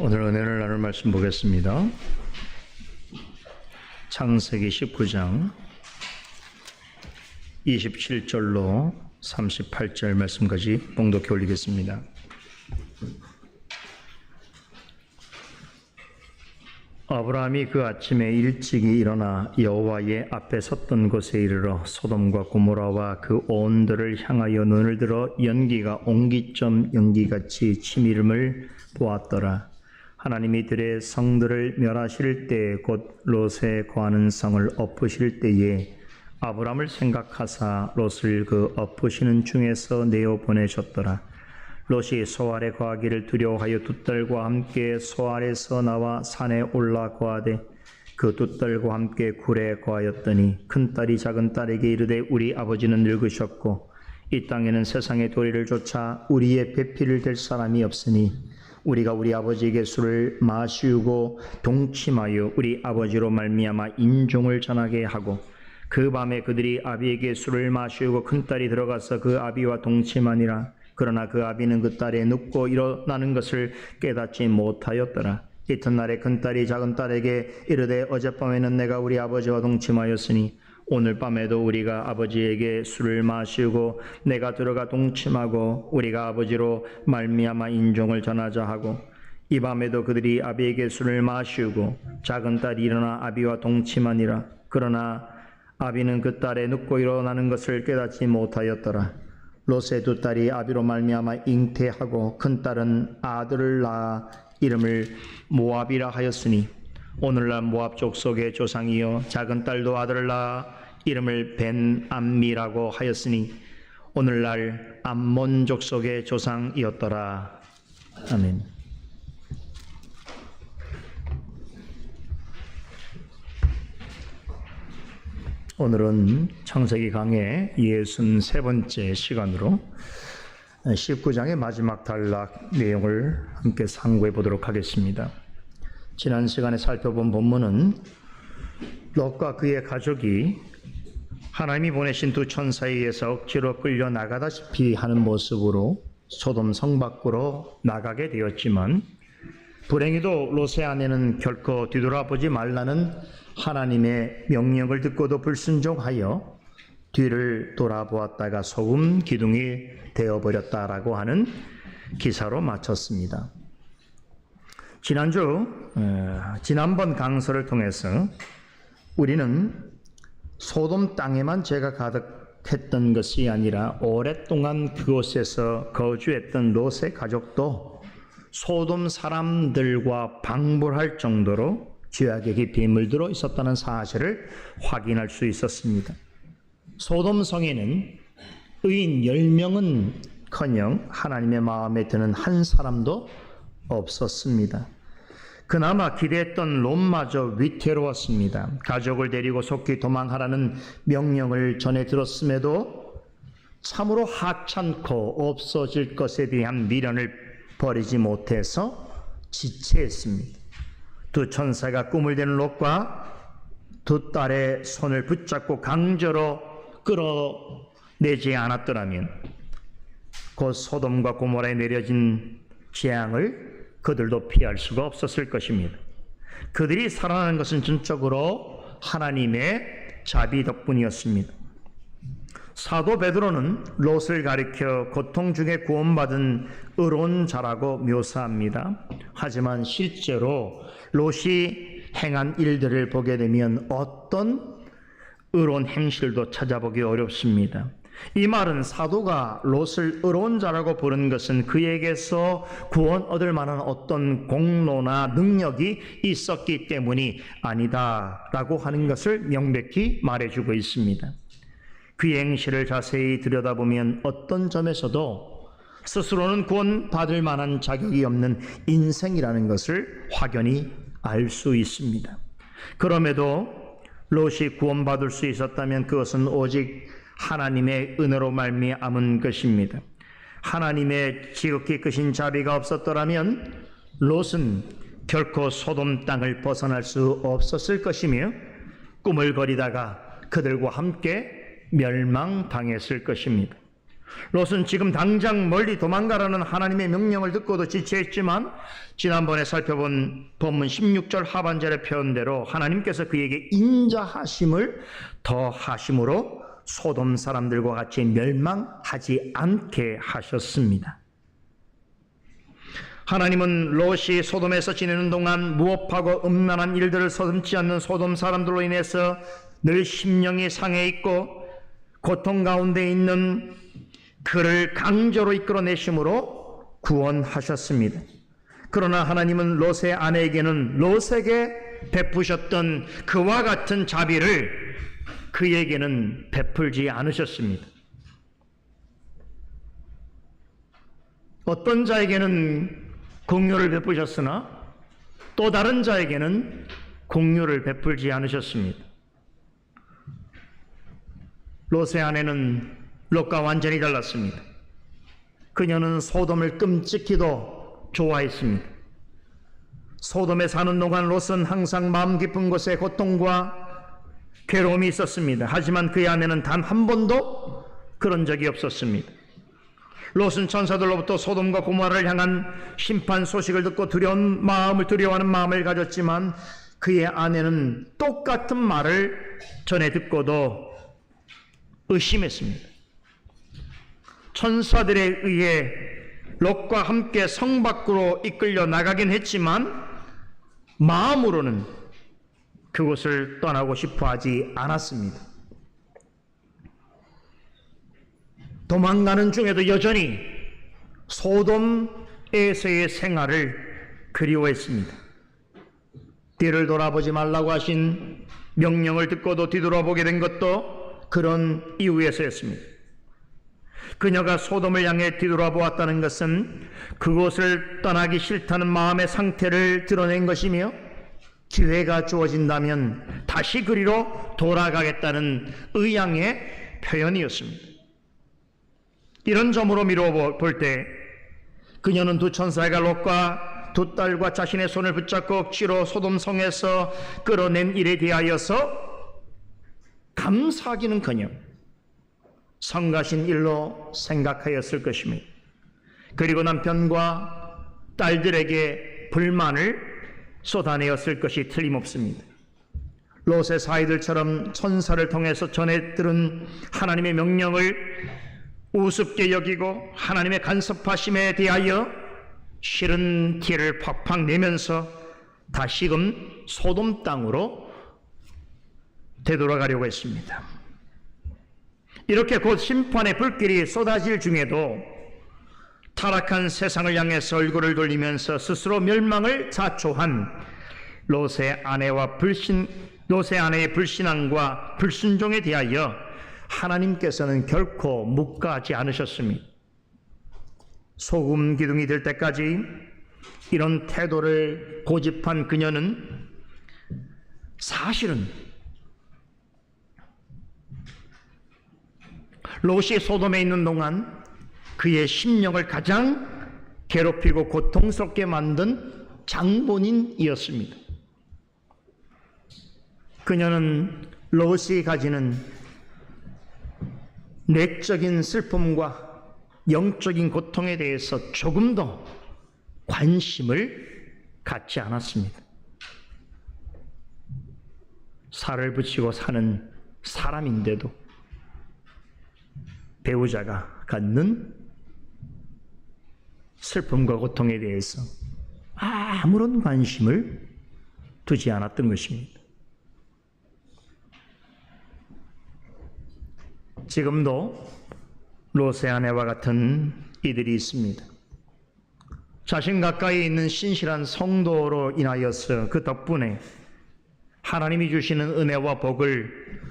오늘 은혜를 나눌 말씀 보겠습니다. 창세기 19장 27절로 38절 말씀까지 봉독해 올리겠습니다. 아브라함이 그 아침에 일찍이 일어나 여호와의 앞에 섰던 곳에 이르러 소돔과 고모라와 그 온들을 향하여 눈을 들어 연기가 옹기점 연기같이 치미름을 보았더라. 하나님이 들의 성들을 멸하실 때 곧 롯에 거하는 성을 엎으실 때에 아브라함을 생각하사 롯을 그 엎으시는 중에서 내어 보내셨더라. 롯이 소알에 거하기를 두려워하여 두 딸과 함께 소알에서 나와 산에 올라 거하되 그 두 딸과 함께 굴에 거하였더니 큰 딸이 작은 딸에게 이르되 우리 아버지는 늙으셨고 이 땅에는 세상의 도리를 쫓아 우리의 배필을 댈 사람이 없으니 우리가 우리 아버지에게 술을 마시우고 동침하여 우리 아버지로 말미암아 인종을 전하게 하고 그 밤에 그들이 아비에게 술을 마시우고 큰딸이 들어가서 그 아비와 동침하니라. 그러나 그 아비는 그 딸의 눕고 일어나는 것을 깨닫지 못하였더라. 이튿날에 큰딸이 작은딸에게 이르되 어젯밤에는 내가 우리 아버지와 동침하였으니 오늘 밤에도 우리가 아버지에게 술을 마시고 내가 들어가 동침하고 우리가 아버지로 말미암아 인종을 전하자 하고 이 밤에도 그들이 아비에게 술을 마시고 작은딸이 일어나 아비와 동침하니라. 그러나 아비는 그 딸의 눕고 일어나는 것을 깨닫지 못하였더라. 롯의 두 딸이 아비로 말미암아 잉태하고 큰딸은 아들을 낳아 이름을 모압이라 하였으니 오늘날 모압 족속의 조상이요 작은딸도 아들을 낳아 이름을 벤암미라고 하였으니 오늘날 암몬 족속의 조상이었더라. 아멘. 오늘은 창세기 강의 63번째 시간으로 19장의 마지막 단락 내용을 함께 상고해 보도록 하겠습니다. 지난 시간에 살펴본 본문은 롯과 그의 가족이 하나님이 보내신 두 천사에 의해서 억지로 끌려 나가다시피 하는 모습으로 소돔 성 밖으로 나가게 되었지만 불행히도 롯의 아내는 결코 뒤돌아보지 말라는 하나님의 명령을 듣고도 불순종하여 뒤를 돌아보았다가 소금 기둥이 되어버렸다라고 하는 기사로 마쳤습니다. 지난번 강서를 통해서 우리는 소돔 땅에만 죄가 가득했던 것이 아니라 오랫동안 그곳에서 거주했던 롯의 가족도 소돔 사람들과 방불할 정도로 죄악의 깊이 물들어 있었다는 사실을 확인할 수 있었습니다. 소돔 성에는 의인 10명은커녕 하나님의 마음에 드는 한 사람도 없었습니다. 그나마 기대했던 롯마저 위태로웠습니다. 가족을 데리고 속히 도망하라는 명령을 전해 들었음에도 참으로 하찮고 없어질 것에 대한 미련을 버리지 못해서 지체했습니다. 두 천사가 꿈을 대는 롯과 두 딸의 손을 붙잡고 강제로 끌어내지 않았더라면 곧 소돔과 고모라에 내려진 재앙을 그들도 피할 수가 없었을 것입니다. 그들이 살아나는 것은 전적으로 하나님의 자비 덕분이었습니다. 사도 베드로는 롯을 가리켜 고통 중에 구원받은 의로운 자라고 묘사합니다. 하지만 실제로 롯이 행한 일들을 보게 되면 어떤 의로운 행실도 찾아보기 어렵습니다. 이 말은 사도가 롯을 의로운 자라고 부른 것은 그에게서 구원 얻을 만한 어떤 공로나 능력이 있었기 때문이 아니다라고 하는 것을 명백히 말해주고 있습니다. 그의 행실을 자세히 들여다보면 어떤 점에서도 스스로는 구원받을 만한 자격이 없는 인생이라는 것을 확연히 알 수 있습니다. 그럼에도 롯이 구원받을 수 있었다면 그것은 오직 하나님의 은혜로 말미암은 것입니다. 하나님의 지극히 크신 자비가 없었더라면 롯은 결코 소돔 땅을 벗어날 수 없었을 것이며 꾸물거리다가 그들과 함께 멸망당했을 것입니다. 롯은 지금 당장 멀리 도망가라는 하나님의 명령을 듣고도 지체했지만 지난번에 살펴본 본문 16절 하반절의 표현대로 하나님께서 그에게 인자하심을 더하심으로 소돔 사람들과 같이 멸망하지 않게 하셨습니다. 하나님은 롯이 소돔에서 지내는 동안 무업하고 음란한 일들을 서슴지 않는 소돔 사람들로 인해서 늘 심령이 상해 있고 고통 가운데 있는 그를 강제로 이끌어내심으로 구원하셨습니다. 그러나 하나님은 롯의 아내에게는 롯에게 베푸셨던 그와 같은 자비를 그에게는 베풀지 않으셨습니다. 어떤 자에게는 공유를 베푸셨으나 또 다른 자에게는 공유를 베풀지 않으셨습니다. 롯의 아내는 롯과 완전히 달랐습니다. 그녀는 소돔을 끔찍히도 좋아했습니다. 소돔에 사는 동안 롯은 항상 마음 깊은 곳에 고통과 괴로움이 있었습니다. 하지만 그의 아내는 단 한 번도 그런 적이 없었습니다. 롯은 천사들로부터 소돔과 고모라를 향한 심판 소식을 듣고 두려워하는 마음을 가졌지만 그의 아내는 똑같은 말을 전해 듣고도 의심했습니다. 천사들에 의해 롯과 함께 성 밖으로 이끌려 나가긴 했지만 마음으로는 그곳을 떠나고 싶어 하지 않았습니다. 도망가는 중에도 여전히 소돔에서의 생활을 그리워했습니다. 뒤를 돌아보지 말라고 하신 명령을 듣고도 뒤돌아보게 된 것도 그런 이유에서였습니다. 그녀가 소돔을 향해 뒤돌아보았다는 것은 그곳을 떠나기 싫다는 마음의 상태를 드러낸 것이며 기회가 주어진다면 다시 그리로 돌아가겠다는 의향의 표현이었습니다. 이런 점으로 미루어 볼 때 그녀는 두 천사가 롯과 두 딸과 자신의 손을 붙잡고 억지로 소돔 성에서 끌어낸 일에 대하여서 감사하기는커녕 성가신 일로 생각하였을 것입니다. 그리고 남편과 딸들에게 불만을 쏟아내었을 것이 틀림없습니다. 롯의 사이들처럼 천사를 통해서 전해 들은 하나님의 명령을 우습게 여기고 하나님의 간섭하심에 대하여 싫은 티를 팍팍 내면서 다시금 소돔 땅으로 되돌아가려고 했습니다. 이렇게 곧 심판의 불길이 쏟아질 중에도 타락한 세상을 향해서 얼굴을 돌리면서 스스로 멸망을 자초한 롯의 아내의 불신앙과 불순종에 대하여 하나님께서는 결코 묵과하지 않으셨습니다. 소금 기둥이 될 때까지 이런 태도를 고집한 그녀는 사실은 롯이 소돔에 있는 동안 그의 심령을 가장 괴롭히고 고통스럽게 만든 장본인이었습니다. 그녀는 롯이 가지는 내적인 슬픔과 영적인 고통에 대해서 조금도 관심을 갖지 않았습니다. 살을 붙이고 사는 사람인데도 배우자가 갖는 슬픔과 고통에 대해서 아무런 관심을 두지 않았던 것입니다. 지금도 롯의 아내와 같은 이들이 있습니다. 자신 가까이 있는 신실한 성도로 인하여서 그 덕분에 하나님이 주시는 은혜와 복을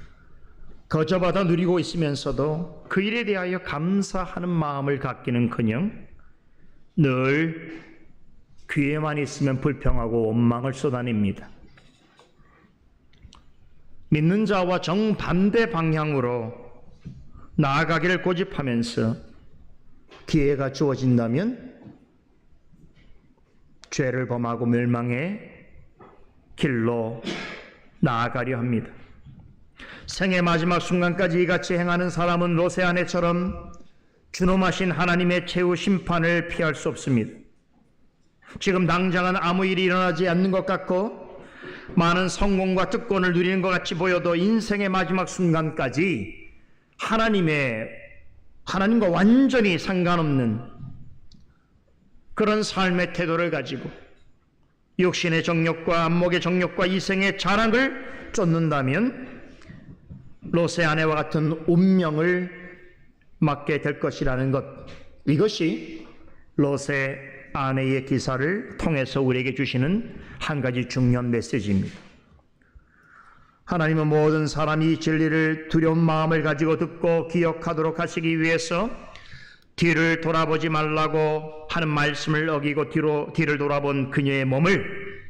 거저받아 누리고 있으면서도 그 일에 대하여 감사하는 마음을 갖기는커녕 늘 귀에만 있으면 불평하고 원망을 쏟아냅니다. 믿는 자와 정반대 방향으로 나아가기를 고집하면서 기회가 주어진다면 죄를 범하고 멸망의 길로 나아가려 합니다. 생의 마지막 순간까지 이같이 행하는 사람은 롯의 아내처럼 준엄하신 하나님의 최후 심판을 피할 수 없습니다. 지금 당장은 아무 일이 일어나지 않는 것 같고 많은 성공과 특권을 누리는 것 같이 보여도 인생의 마지막 순간까지 하나님과 완전히 상관없는 그런 삶의 태도를 가지고 육신의 정욕과 안목의 정욕과 이생의 자랑을 쫓는다면 롯의 아내와 같은 운명을 맞게 될 것이라는 것, 이것이 롯의 아내의 기사를 통해서 우리에게 주시는 한 가지 중요한 메시지입니다. 하나님은 모든 사람이 진리를 두려운 마음을 가지고 듣고 기억하도록 하시기 위해서 뒤를 돌아보지 말라고 하는 말씀을 어기고 뒤를 돌아본 그녀의 몸을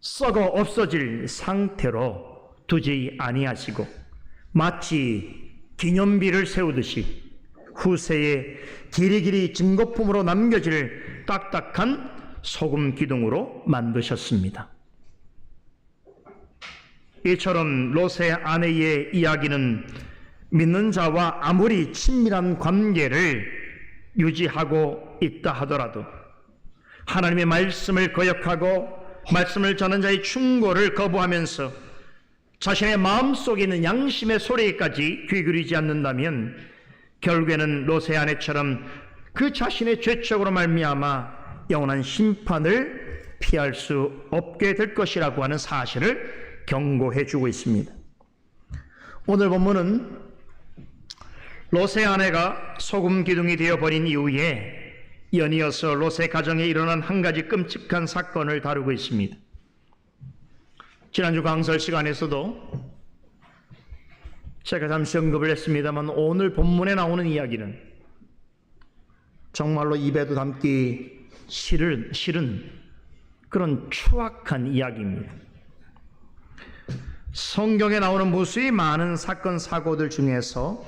썩어 없어질 상태로 두지 아니하시고 마치 기념비를 세우듯이 후세에 길이길이 증거품으로 남겨질 딱딱한 소금 기둥으로 만드셨습니다. 이처럼 롯의 아내의 이야기는 믿는 자와 아무리 친밀한 관계를 유지하고 있다 하더라도 하나님의 말씀을 거역하고 말씀을 전하는 자의 충고를 거부하면서 자신의 마음속에 있는 양심의 소리까지 귀 기울이지 않는다면 결국에는 롯의 아내처럼 그 자신의 죄책으로 말미암아 영원한 심판을 피할 수 없게 될 것이라고 하는 사실을 경고해 주고 있습니다. 오늘 본문은 롯의 아내가 소금 기둥이 되어버린 이후에 연이어서 롯의 가정에 일어난 한 가지 끔찍한 사건을 다루고 있습니다. 지난주 강설 시간에서도 제가 잠시 언급을 했습니다만 오늘 본문에 나오는 이야기는 정말로 입에도 담기 싫은 그런 추악한 이야기입니다. 성경에 나오는 무수히 많은 사건 사고들 중에서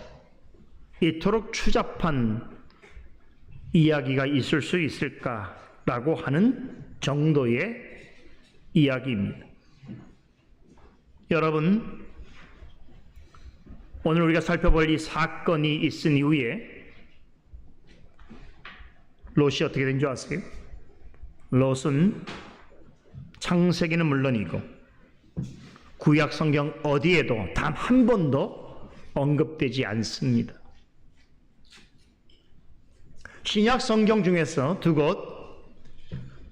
이토록 추잡한 이야기가 있을 수 있을까라고 하는 정도의 이야기입니다. 여러분, 오늘 우리가 살펴볼 이 사건이 있은 이후에 롯이 어떻게 된 줄 아세요? 롯은 창세기는 물론이고 구약 성경 어디에도 단 한 번도 언급되지 않습니다. 신약 성경 중에서 두 곳,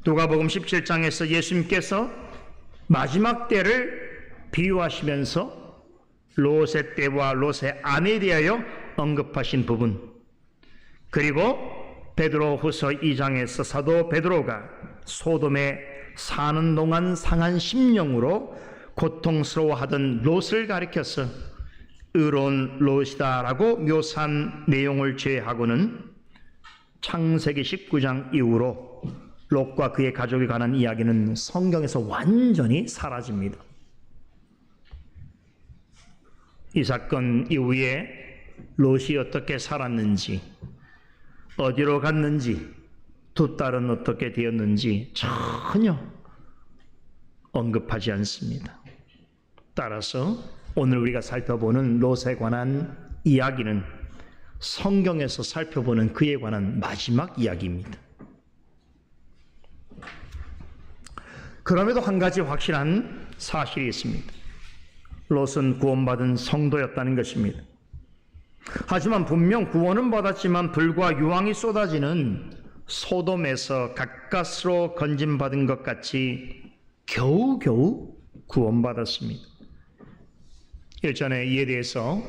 누가복음 17장에서 예수님께서 마지막 때를 비유하시면서 롯의 때와 롯의 아내에 대하여 언급하신 부분, 그리고 베드로후서 2장에서 사도 베드로가 소돔에 사는 동안 상한 심령으로 고통스러워하던 롯을 가리켜서 의로운 롯이다라고 묘사한 내용을 제외하고는 창세기 19장 이후로 롯과 그의 가족에 관한 이야기는 성경에서 완전히 사라집니다. 이 사건 이후에 롯이 어떻게 살았는지, 어디로 갔는지, 두 딸은 어떻게 되었는지 전혀 언급하지 않습니다. 따라서 오늘 우리가 살펴보는 롯에 관한 이야기는 성경에서 살펴보는 그에 관한 마지막 이야기입니다. 그럼에도 한 가지 확실한 사실이 있습니다. 롯은 구원받은 성도였다는 것입니다. 하지만 분명 구원은 받았지만 불과 유황이 쏟아지는 소돔에서 가까스로 건진받은 것 같이 겨우겨우 구원받았습니다. 일전에 이에 대해서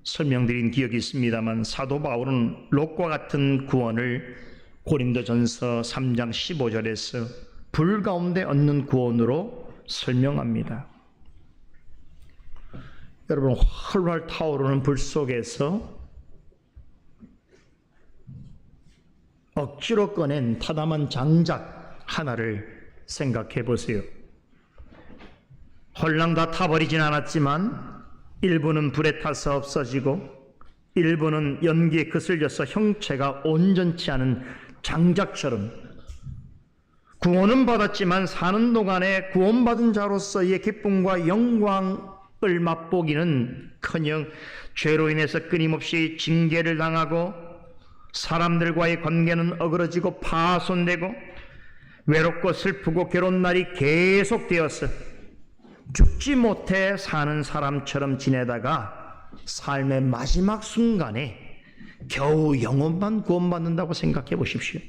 설명드린 기억이 있습니다만 사도 바울은 롯과 같은 구원을 고린도전서 3장 15절에서 불 가운데 얻는 구원으로 설명합니다. 여러분, 활활 타오르는 불 속에서 억지로 꺼낸 타담한 장작 하나를 생각해 보세요. 홀랑 다 타버리진 않았지만 일부는 불에 타서 없어지고 일부는 연기에 거슬려서 형체가 온전치 않은 장작처럼 구원은 받았지만 사는 동안에 구원받은 자로서의 기쁨과 영광을 맛보기는 커녕 죄로 인해서 끊임없이 징계를 당하고 사람들과의 관계는 어그러지고 파손되고 외롭고 슬프고 괴로운 날이 계속되었어. 죽지 못해 사는 사람처럼 지내다가 삶의 마지막 순간에 겨우 영혼만 구원받는다고 생각해 보십시오.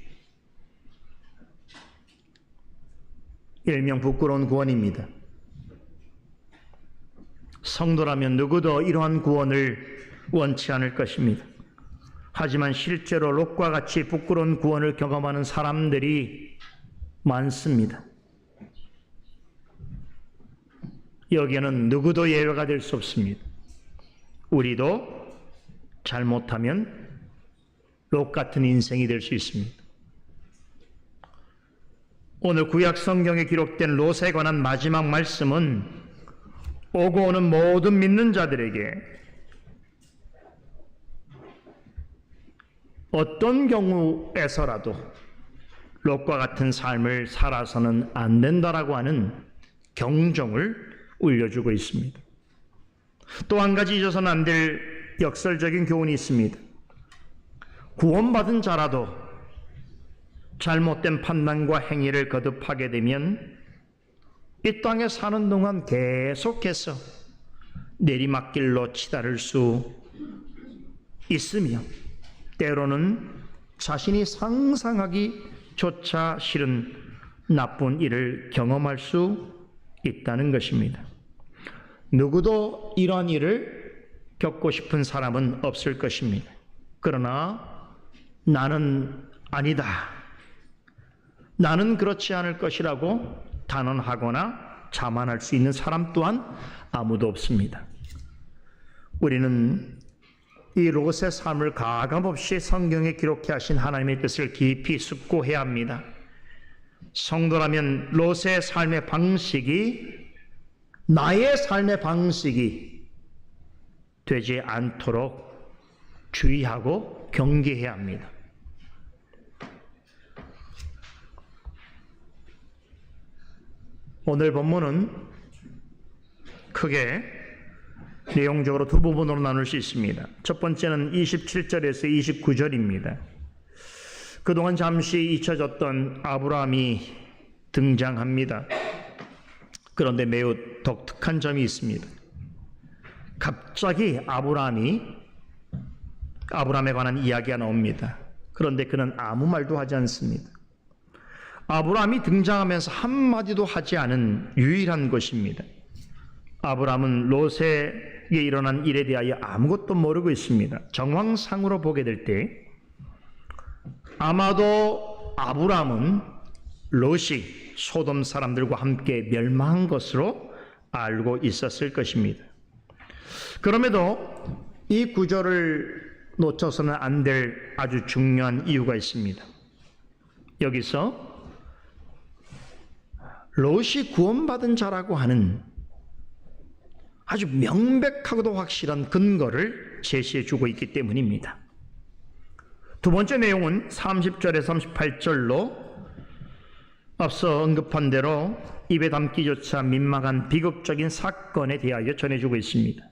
일명 부끄러운 구원입니다. 성도라면 누구도 이러한 구원을 원치 않을 것입니다. 하지만 실제로 롯과 같이 부끄러운 구원을 경험하는 사람들이 많습니다. 여기에는 누구도 예외가 될 수 없습니다. 우리도 잘못하면 롯 같은 인생이 될 수 있습니다. 오늘 구약 성경에 기록된 롯에 관한 마지막 말씀은 오고 오는 모든 믿는 자들에게 어떤 경우에서라도 롯과 같은 삶을 살아서는 안 된다라고 하는 경종을 울려주고 있습니다. 또 한 가지 잊어서는 안 될 역설적인 교훈이 있습니다. 구원받은 자라도 잘못된 판단과 행위를 거듭하게 되면 이 땅에 사는 동안 계속해서 내리막길로 치달을 수 있으며 때로는 자신이 상상하기조차 싫은 나쁜 일을 경험할 수 있다는 것입니다. 누구도 이러한 일을 겪고 싶은 사람은 없을 것입니다. 그러나 나는 아니다, 나는 그렇지 않을 것이라고 단언하거나 자만할 수 있는 사람 또한 아무도 없습니다. 우리는 이 롯의 삶을 가감없이 성경에 기록해 하신 하나님의 뜻을 깊이 숙고해야 합니다. 성도라면 롯의 삶의 방식이 나의 삶의 방식이 되지 않도록 주의하고 경계해야 합니다. 오늘 본문은 크게 내용적으로 두 부분으로 나눌 수 있습니다. 첫 번째는 27절에서 29절입니다. 그동안 잠시 잊혀졌던 아브라함이 등장합니다. 그런데 매우 독특한 점이 있습니다. 갑자기 아브라함에 관한 이야기가 나옵니다. 그런데 그는 아무 말도 하지 않습니다. 아브라함이 등장하면서 한마디도 하지 않은 유일한 것입니다. 아브라함은 롯에게 일어난 일에 대하여 아무것도 모르고 있습니다. 정황상으로 보게 될 때 아마도 아브라함은 롯이 소돔 사람들과 함께 멸망한 것으로 알고 있었을 것입니다. 그럼에도 이 구절을 놓쳐서는 안 될 아주 중요한 이유가 있습니다. 여기서 롯이 구원받은 자라고 하는 아주 명백하고도 확실한 근거를 제시해 주고 있기 때문입니다. 두 번째 내용은 30절에서 38절로 앞서 언급한 대로 입에 담기조차 민망한 비극적인 사건에 대하여 전해주고 있습니다.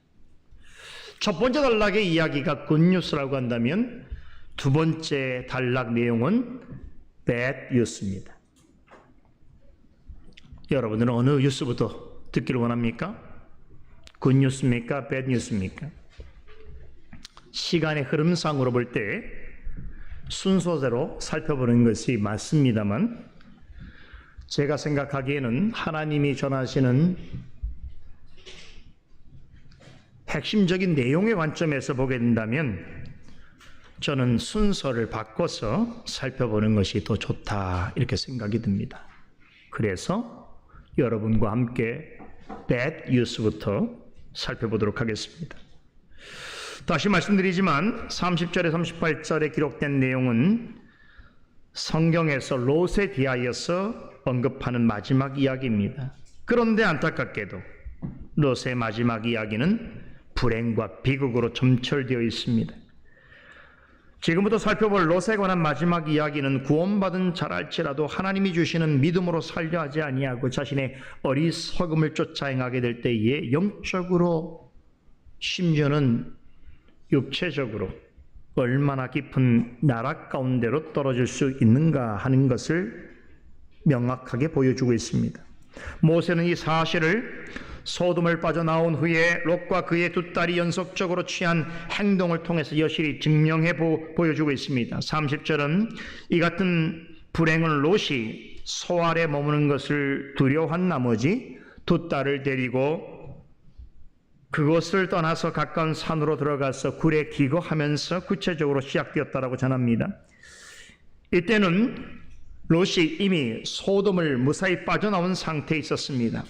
첫 번째 단락의 이야기가 굿뉴스라고 한다면 두 번째 단락 내용은 배드뉴스입니다. 여러분들은 어느 뉴스부터 듣기를 원합니까? 굿뉴스입니까? 배드뉴스입니까? 시간의 흐름상으로 볼 때 순서대로 살펴보는 것이 맞습니다만 제가 생각하기에는 하나님이 전하시는 핵심적인 내용의 관점에서 보게 된다면 저는 순서를 바꿔서 살펴보는 것이 더 좋다 이렇게 생각이 듭니다. 그래서 여러분과 함께 bad news부터 살펴보도록 하겠습니다. 다시 말씀드리지만 30절에 38절에 기록된 내용은 성경에서 롯에 대하여서 언급하는 마지막 이야기입니다. 그런데 안타깝게도 롯의 마지막 이야기는 불행과 비극으로 점철되어 있습니다. 지금부터 살펴볼 롯에 관한 마지막 이야기는 구원받은 자랄지라도 하나님이 주시는 믿음으로 살려 하지 아니하고 자신의 어리석음을 쫓아 행하게 될 때에 영적으로 심지어는 육체적으로 얼마나 깊은 나락 가운데로 떨어질 수 있는가 하는 것을 명확하게 보여주고 있습니다. 모세는 이 사실을 소돔을 빠져나온 후에 롯과 그의 두 딸이 연속적으로 취한 행동을 통해서 여실히 증명해 보여주고 있습니다. 30절은 이 같은 불행은 롯이 소알에 머무는 것을 두려워한 나머지 두 딸을 데리고 그곳을 떠나서 가까운 산으로 들어가서 굴에 기거하면서 구체적으로 시작되었다라고 전합니다. 이때는 롯이 이미 소돔을 무사히 빠져나온 상태에 있었습니다.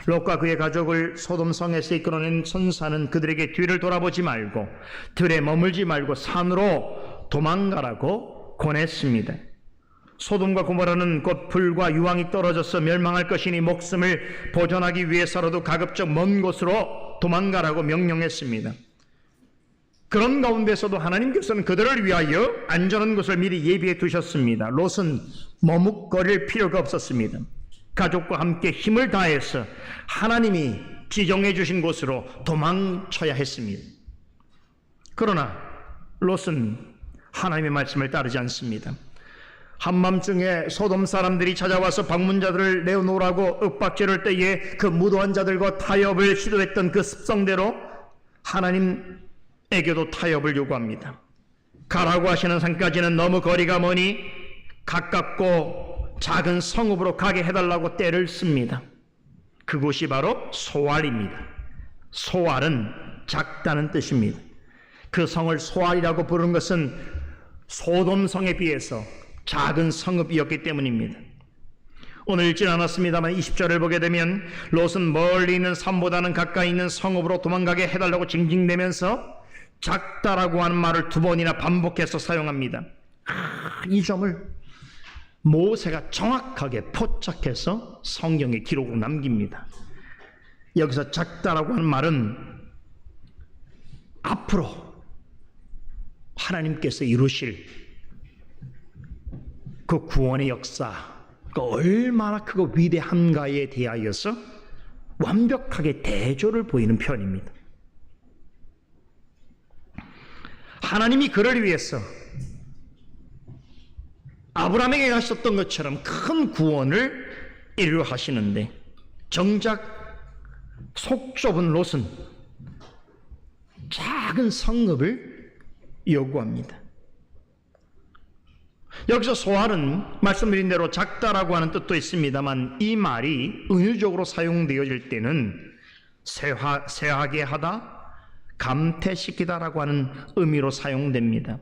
롯과 그의 가족을 소돔성에서 이끌어낸 천사는 그들에게 뒤를 돌아보지 말고 들에 머물지 말고 산으로 도망가라고 권했습니다. 소돔과 고모라는 곧 불과 유황이 떨어져서 멸망할 것이니 목숨을 보존하기 위해서라도 가급적 먼 곳으로 도망가라고 명령했습니다. 그런 가운데서도 하나님께서는 그들을 위하여 안전한 곳을 미리 예비해 두셨습니다. 롯은 머뭇거릴 필요가 없었습니다. 가족과 함께 힘을 다해서 하나님이 지정해 주신 곳으로 도망쳐야 했습니다. 그러나 롯은 하나님의 말씀을 따르지 않습니다. 한밤중에 소돔 사람들이 찾아와서 방문자들을 내어놓으라고 윽박지를 때에 그 무도한 자들과 타협을 시도했던 그 습성대로 하나님에게도 타협을 요구합니다. 가라고 하시는 산까지는 너무 거리가 머니 가깝고 작은 성읍으로 가게 해달라고 때를 씁니다. 그곳이 바로 소알입니다. 소알은 작다는 뜻입니다. 그 성을 소알이라고 부른 것은 소돔성에 비해서 작은 성읍이었기 때문입니다. 오늘 읽진 않았습니다만 20절을 보게 되면 롯은 멀리 있는 산보다는 가까이 있는 성읍으로 도망가게 해달라고 징징대면서 작다라고 하는 말을 두 번이나 반복해서 사용합니다. 이 점을 모세가 정확하게 포착해서 성경에 기록으로 남깁니다. 여기서 작다라고 하는 말은 앞으로 하나님께서 이루실 그 구원의 역사가 얼마나 크고 위대한가에 대하여서 완벽하게 대조를 보이는 표현입니다. 하나님이 그를 위해서 아브라함에게 하셨던 것처럼 큰 구원을 이루려 하시는데 정작 속 좁은 롯은 작은 성읍을 요구합니다. 여기서 소알은 말씀드린 대로 작다라고 하는 뜻도 있습니다만 이 말이 은유적으로 사용되어질 때는 쇠하게 하다, 감퇴시키다라고 하는 의미로 사용됩니다.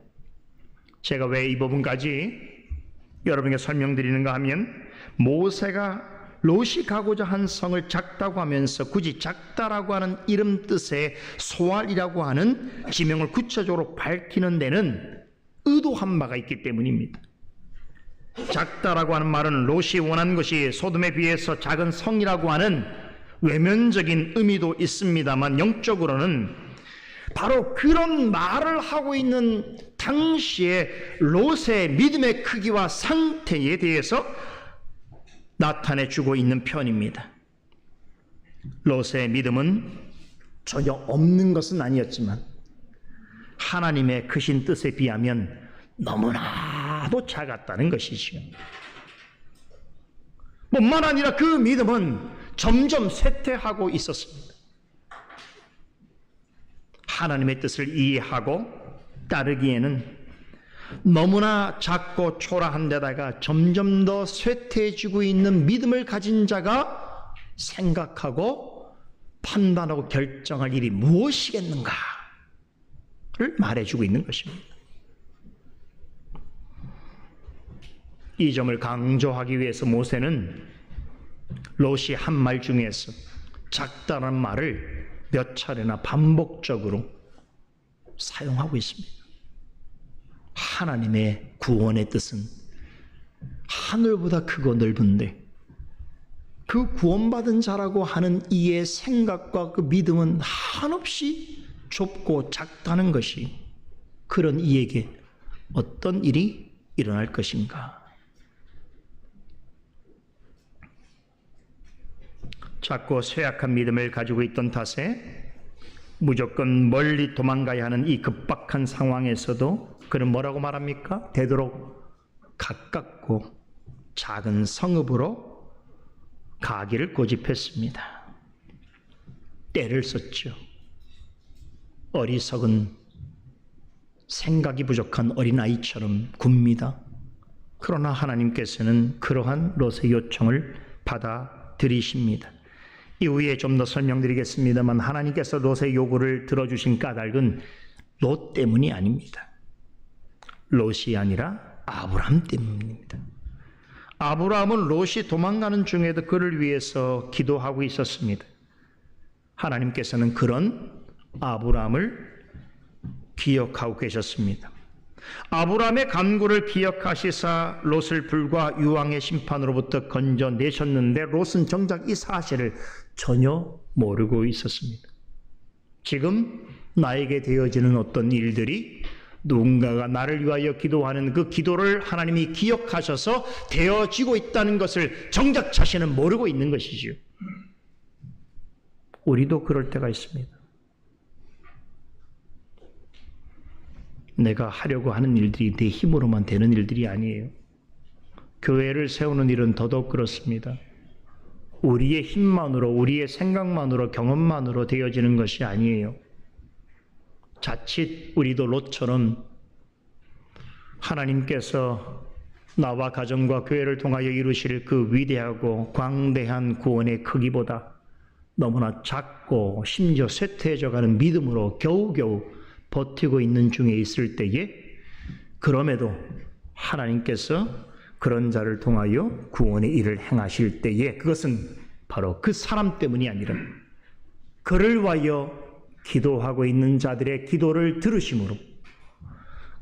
제가 왜 이 부분까지 여러분에게 설명드리는가 하면 모세가 롯이 가고자 한 성을 작다고 하면서 굳이 작다라고 하는 이름 뜻의 소알이라고 하는 지명을 구체적으로 밝히는 데는 의도한 바가 있기 때문입니다. 작다라고 하는 말은 롯이 원한 것이 소돔에 비해서 작은 성이라고 하는 외면적인 의미도 있습니다만 영적으로는 바로 그런 말을 하고 있는 당시의 롯의 믿음의 크기와 상태에 대해서 나타내주고 있는 편입니다. 롯의 믿음은 전혀 없는 것은 아니었지만 하나님의 크신 뜻에 비하면 너무나도 작았다는 것이지요. 뿐만 아니라 그 믿음은 점점 쇠퇴하고 있었습니다. 하나님의 뜻을 이해하고 따르기에는 너무나 작고 초라한 데다가 점점 더 쇠퇴해지고 있는 믿음을 가진 자가 생각하고 판단하고 결정할 일이 무엇이겠는가를 말해주고 있는 것입니다. 이 점을 강조하기 위해서 모세는 롯이 한 말 중에서 작다는 말을 몇 차례나 반복적으로 사용하고 있습니다. 하나님의 구원의 뜻은 하늘보다 크고 넓은데 그 구원받은 자라고 하는 이의 생각과 그 믿음은 한없이 좁고 작다는 것이 그런 이에게 어떤 일이 일어날 것인가. 작고 쇠약한 믿음을 가지고 있던 탓에 무조건 멀리 도망가야 하는 이 급박한 상황에서도 그는 뭐라고 말합니까? 되도록 가깝고 작은 성읍으로 가기를 고집했습니다. 때를 썼죠. 어리석은 생각이 부족한 어린아이처럼 굽니다. 그러나 하나님께서는 그러한 롯의 요청을 받아들이십니다. 이후에 좀 더 설명드리겠습니다만 하나님께서 롯의 요구를 들어주신 까닭은 롯 때문이 아닙니다. 롯이 아니라 아브라함 때문입니다. 아브라함은 롯이 도망가는 중에도 그를 위해서 기도하고 있었습니다. 하나님께서는 그런 아브라함을 기억하고 계셨습니다. 아브라함의 간구를 기억하시사 롯을 불과 유황의 심판으로부터 건져내셨는데 롯은 정작 이 사실을 전혀 모르고 있었습니다. 지금 나에게 되어지는 어떤 일들이 누군가가 나를 위하여 기도하는 그 기도를 하나님이 기억하셔서 되어지고 있다는 것을 정작 자신은 모르고 있는 것이지요. 우리도 그럴 때가 있습니다. 내가 하려고 하는 일들이 내 힘으로만 되는 일들이 아니에요. 교회를 세우는 일은 더더욱 그렇습니다. 우리의 힘만으로, 우리의 생각만으로, 경험만으로 되어지는 것이 아니에요. 자칫 우리도 롯처럼 하나님께서 나와 가정과 교회를 통하여 이루실 그 위대하고 광대한 구원의 크기보다 너무나 작고 심지어 쇠퇴해져가는 믿음으로 겨우겨우 버티고 있는 중에 있을 때에 그럼에도 하나님께서 그런 자를 통하여 구원의 일을 행하실 때에 그것은 바로 그 사람 때문이 아니라 그를 위하여 기도하고 있는 자들의 기도를 들으심으로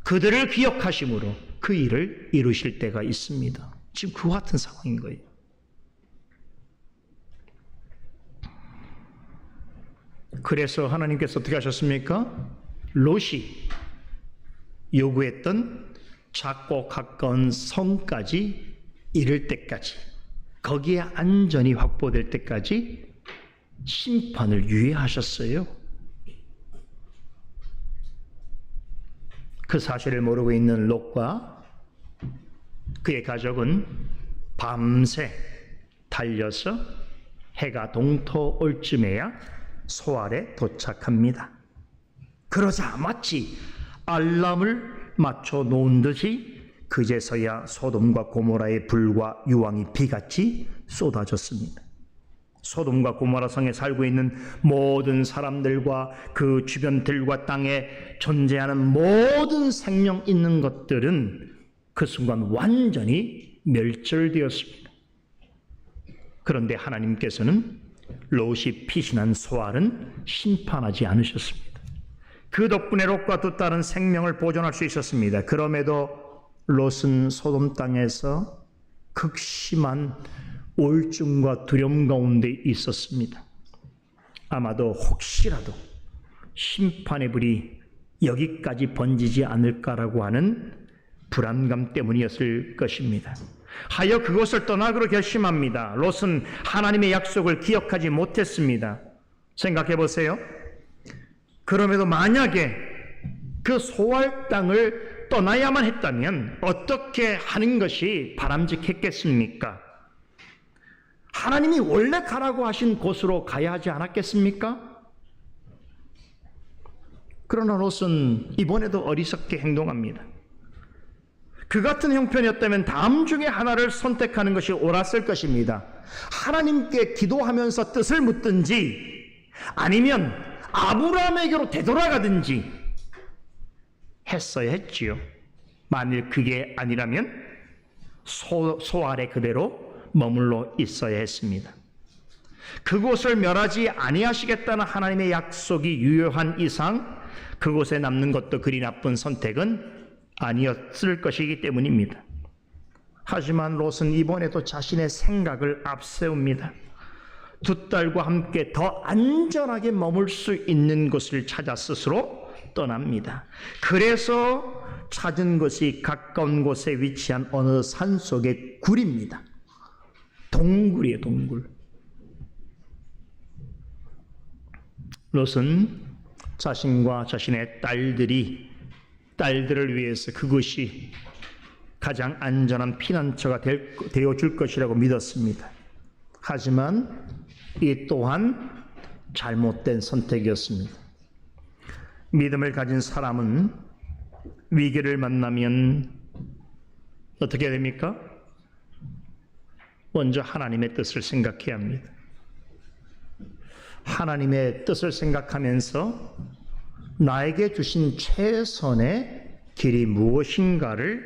그들을 기억하심으로 그 일을 이루실 때가 있습니다. 지금 그와 같은 상황인 거예요. 그래서 하나님께서 어떻게 하셨습니까? 롯이 요구했던 작고 가까운 성까지 이를 때까지 거기에 안전이 확보될 때까지 심판을 유예하셨어요. 그 사실을 모르고 있는 롯과 그의 가족은 밤새 달려서 해가 동토올 쯤에야 소알에 도착합니다. 그러자 마치 알람을 맞춰 놓은 듯이 그제서야 소돔과 고모라의 불과 유황이 비같이 쏟아졌습니다. 소돔과 고모라 성에 살고 있는 모든 사람들과 그 주변 들과 땅에 존재하는 모든 생명 있는 것들은 그 순간 완전히 멸절되었습니다. 그런데 하나님께서는 롯이 피신한 소알은 심판하지 않으셨습니다. 그 덕분에 롯과 두 딸은 생명을 보존할 수 있었습니다. 그럼에도 롯은 소돔 땅에서 극심한 우울증과 두려움 가운데 있었습니다. 아마도 혹시라도 심판의 불이 여기까지 번지지 않을까라고 하는 불안감 때문이었을 것입니다. 하여 그곳을 떠나기로 결심합니다. 롯은 하나님의 약속을 기억하지 못했습니다. 생각해 보세요. 그럼에도 만약에 그 소알 땅을 떠나야만 했다면 어떻게 하는 것이 바람직했겠습니까? 하나님이 원래 가라고 하신 곳으로 가야 하지 않았겠습니까? 그러나 롯은 이번에도 어리석게 행동합니다. 그 같은 형편이었다면 다음 중에 하나를 선택하는 것이 옳았을 것입니다. 하나님께 기도하면서 뜻을 묻든지 아니면 아브라함에게로 되돌아가든지 했어야 했지요. 만일 그게 아니라면 소알에 그대로 머물러 있어야 했습니다. 그곳을 멸하지 아니하시겠다는 하나님의 약속이 유효한 이상 그곳에 남는 것도 그리 나쁜 선택은 아니었을 것이기 때문입니다. 하지만 롯은 이번에도 자신의 생각을 앞세웁니다. 두 딸과 함께 더 안전하게 머물 수 있는 곳을 찾아 스스로 떠납니다. 그래서 찾은 곳이 가까운 곳에 위치한 어느 산속의 굴입니다. 동굴이에요, 동굴. 롯은 자신과 자신의 딸들을 위해서 그것이 가장 안전한 피난처가 되어줄 것이라고 믿었습니다. 하지만 이 또한 잘못된 선택이었습니다. 믿음을 가진 사람은 위기를 만나면 어떻게 됩니까? 먼저 하나님의 뜻을 생각해야 합니다. 하나님의 뜻을 생각하면서 나에게 주신 최선의 길이 무엇인가를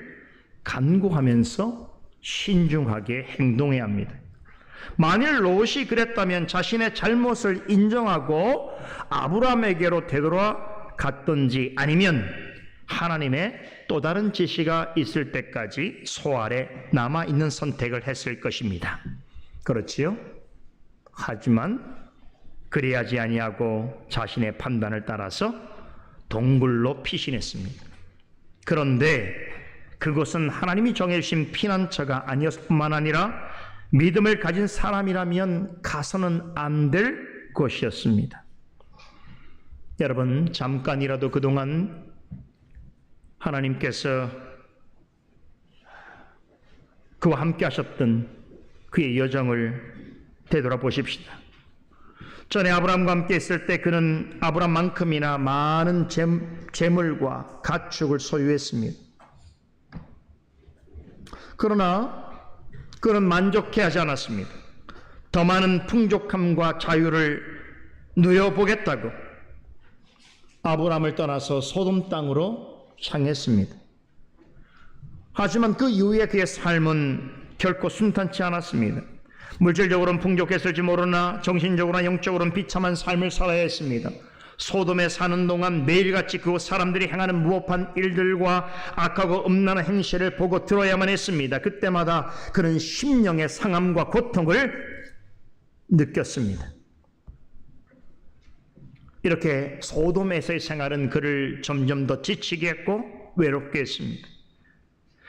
간구하면서 신중하게 행동해야 합니다. 만일 롯이 그랬다면 자신의 잘못을 인정하고 아브라함에게로 되돌아갔든지 아니면 하나님의 또 다른 지시가 있을 때까지 소 아래 남아있는 선택을 했을 것입니다. 그렇지요? 하지만 그래야지 아니하고 자신의 판단을 따라서 동굴로 피신했습니다. 그런데 그것은 하나님이 정해주신 피난처가 아니었을 뿐만 아니라 믿음을 가진 사람이라면 가서는 안 될 곳이었습니다. 여러분, 잠깐이라도 그동안 하나님께서 그와 함께 하셨던 그의 여정을 되돌아보십시다. 전에 아브라함과 함께 있을 때 그는 아브라함만큼이나 많은 재물과 가축을 소유했습니다. 그러나 그는 만족해하지 않았습니다. 더 많은 풍족함과 자유를 누려보겠다고 아브라함을 떠나서 소돔 땅으로 향했습니다. 하지만 그 이후에 그의 삶은 결코 순탄치 않았습니다. 물질적으로는 풍족했을지 모르나 정신적으로나 영적으로는 비참한 삶을 살아야 했습니다. 소돔에 사는 동안 매일같이 그곳 사람들이 행하는 무법한 일들과 악하고 음란한 행실을 보고 들어야만 했습니다. 그때마다 그는 심령의 상함과 고통을 느꼈습니다. 이렇게 소돔에서의 생활은 그를 점점 더 지치게 했고 외롭게 했습니다.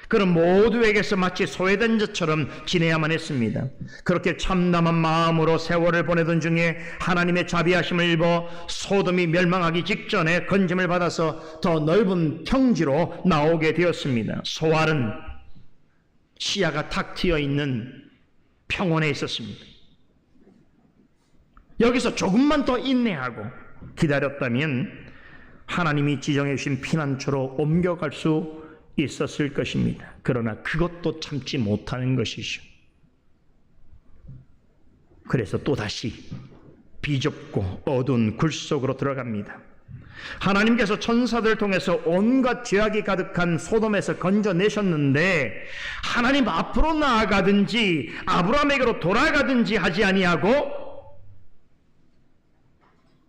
그는 모두에게서 마치 소외된 자처럼 지내야만 했습니다. 그렇게 참담한 마음으로 세월을 보내던 중에 하나님의 자비하심을 입어 소돔이 멸망하기 직전에 건짐을 받아서 더 넓은 평지로 나오게 되었습니다. 소알은 시야가 탁 트여 있는 평원에 있었습니다. 여기서 조금만 더 인내하고 기다렸다면 하나님이 지정해 주신 피난처로 옮겨갈 수 있었을 것입니다. 그러나 그것도 참지 못하는 것이죠. 그래서 또다시 비좁고 어두운 굴 속으로 들어갑니다. 하나님께서 천사들을 통해서 온갖 죄악이 가득한 소돔에서 건져내셨는데 하나님 앞으로 나아가든지 아브라함에게로 돌아가든지 하지 아니하고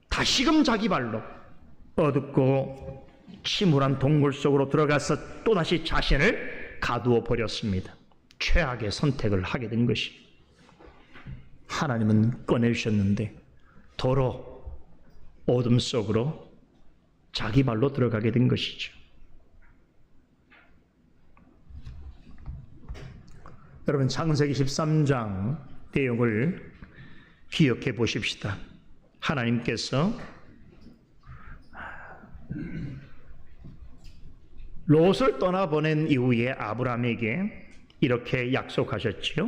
다시금 자기 발로 어둡고 침울한 동굴 속으로 들어가서 또다시 자신을 가두어 버렸습니다. 최악의 선택을 하게 된 것이. 하나님은 꺼내주셨는데 도로 어둠 속으로 자기 발로 들어가게 된 것이죠. 여러분, 창세기 13장 내용을 기억해 보십시다. 하나님께서 롯을 떠나보낸 이후에 아브라함에게 이렇게 약속하셨지요.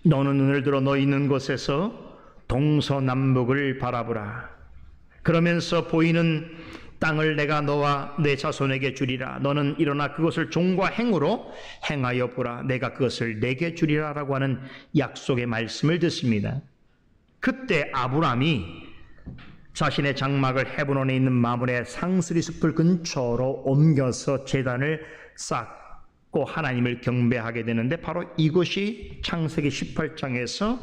너는 눈을 들어 너 있는 곳에서 동서남북을 바라보라. 그러면서 보이는 땅을 내가 너와 내 자손에게 주리라. 너는 일어나 그것을 종과 행으로 행하여 보라. 내가 그것을 내게 주리라 라고 하는 약속의 말씀을 듣습니다. 그때 아브라함이 자신의 장막을 헤브론에 있는 마므레 상스리 숲을 근처로 옮겨서 제단을 쌓고 하나님을 경배하게 되는데 바로 이것이 창세기 18장에서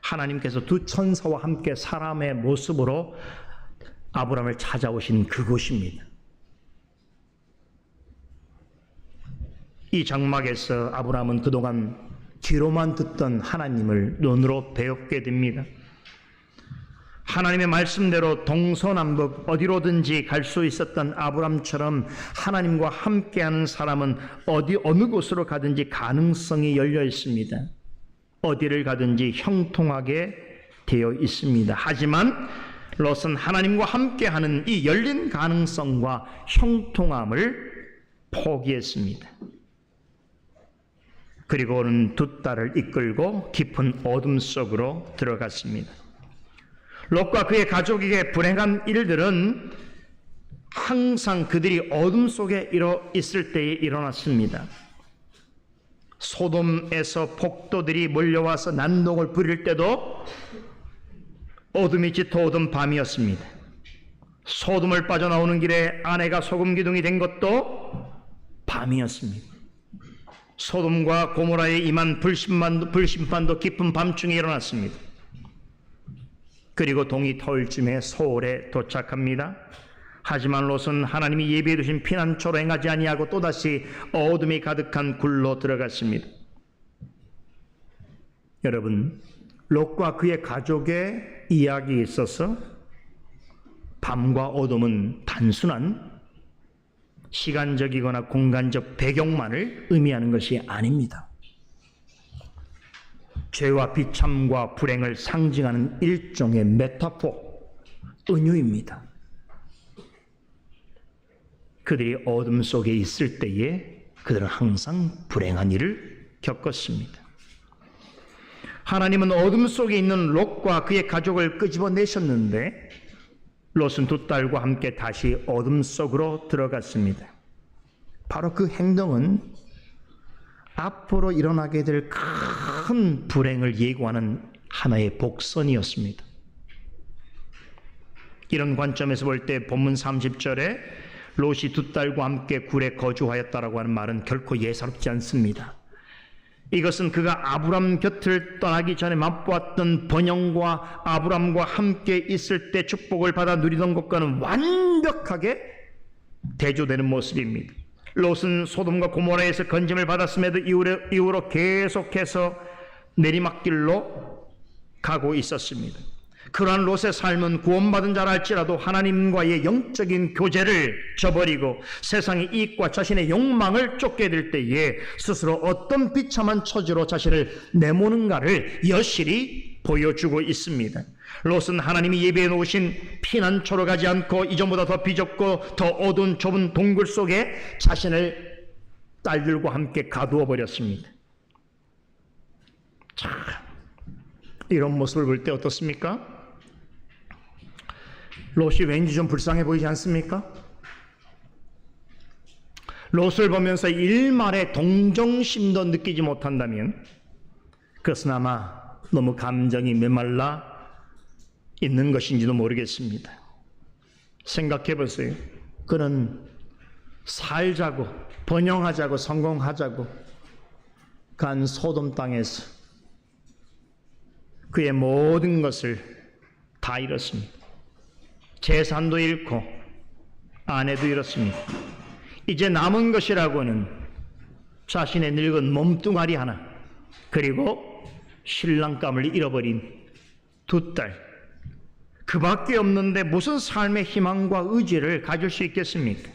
하나님께서 두 천사와 함께 사람의 모습으로 아브라함을 찾아오신 그곳입니다. 이 장막에서 아브라함은 그동안 귀로만 듣던 하나님을 눈으로 배웠게 됩니다. 하나님의 말씀대로 동서남북 어디로든지 갈 수 있었던 아브라함처럼 하나님과 함께하는 사람은 어느 곳으로 가든지 가능성이 열려 있습니다. 어디를 가든지 형통하게 되어 있습니다. 하지만 롯은 하나님과 함께하는 이 열린 가능성과 형통함을 포기했습니다. 그리고는 두 딸을 이끌고 깊은 어둠 속으로 들어갔습니다. 롯과 그의 가족에게 불행한 일들은 항상 그들이 어둠 속에 있을 때에 일어났습니다. 소돔에서 폭도들이 몰려와서 난동을 부릴 때도 어둠이 짙어오던 밤이었습니다. 소돔을 빠져나오는 길에 아내가 소금 기둥이 된 것도 밤이었습니다. 소돔과 고모라에 임한 불심판도 깊은 밤중에 일어났습니다. 그리고 동이 터울쯤에 소홀에 도착합니다. 하지만 롯은 하나님이 예비해 두신 피난처로 행하지 아니하고 또다시 어둠이 가득한 굴로 들어갔습니다. 여러분, 롯과 그의 가족의 이야기에 있어서 밤과 어둠은 단순한 시간적이거나 공간적 배경만을 의미하는 것이 아닙니다. 죄와 비참과 불행을 상징하는 일종의 메타포, 은유입니다. 그들이 어둠 속에 있을 때에 그들은 항상 불행한 일을 겪었습니다. 하나님은 어둠 속에 있는 롯과 그의 가족을 끄집어내셨는데 롯은 두 딸과 함께 다시 어둠 속으로 들어갔습니다. 바로 그 행동은 앞으로 일어나게 될 큰 불행을 예고하는 하나의 복선이었습니다. 이런 관점에서 볼 때 본문 30절에 롯이 두 딸과 함께 굴에 거주하였다라고 하는 말은 결코 예사롭지 않습니다. 이것은 그가 아브람 곁을 떠나기 전에 맛보았던 번영과 아브람과 함께 있을 때 축복을 받아 누리던 것과는 완벽하게 대조되는 모습입니다. 롯은 소돔과 고모라에서 건짐을 받았음에도 이후로 계속해서 내리막길로 가고 있었습니다. 그러한 롯의 삶은 구원받은 자라 할지라도 하나님과의 영적인 교제를 저버리고 세상의 이익과 자신의 욕망을 쫓게 될 때에 스스로 어떤 비참한 처지로 자신을 내모는가를 여실히 보여주고 있습니다. 롯은 하나님이 예비해 놓으신 피난처로 가지 않고 이전보다 더 비좁고 더 어두운 좁은 동굴 속에 자신을 딸들과 함께 가두어 버렸습니다. 자, 이런 모습을 볼 때 어떻습니까? 롯이 왠지 좀 불쌍해 보이지 않습니까? 롯을 보면서 일말의 동정심도 느끼지 못한다면 그것은 아마 너무 감정이 메말라 있는 것인지도 모르겠습니다. 생각해 보세요. 그는 살자고 번영하자고 성공하자고 간 소돔 땅에서 그의 모든 것을 다 잃었습니다. 재산도 잃고 아내도 잃었습니다. 이제 남은 것이라고는 자신의 늙은 몸뚱아리 하나 그리고 신랑감을 잃어버린 두 딸, 그밖에 없는데 무슨 삶의 희망과 의지를 가질 수 있겠습니까?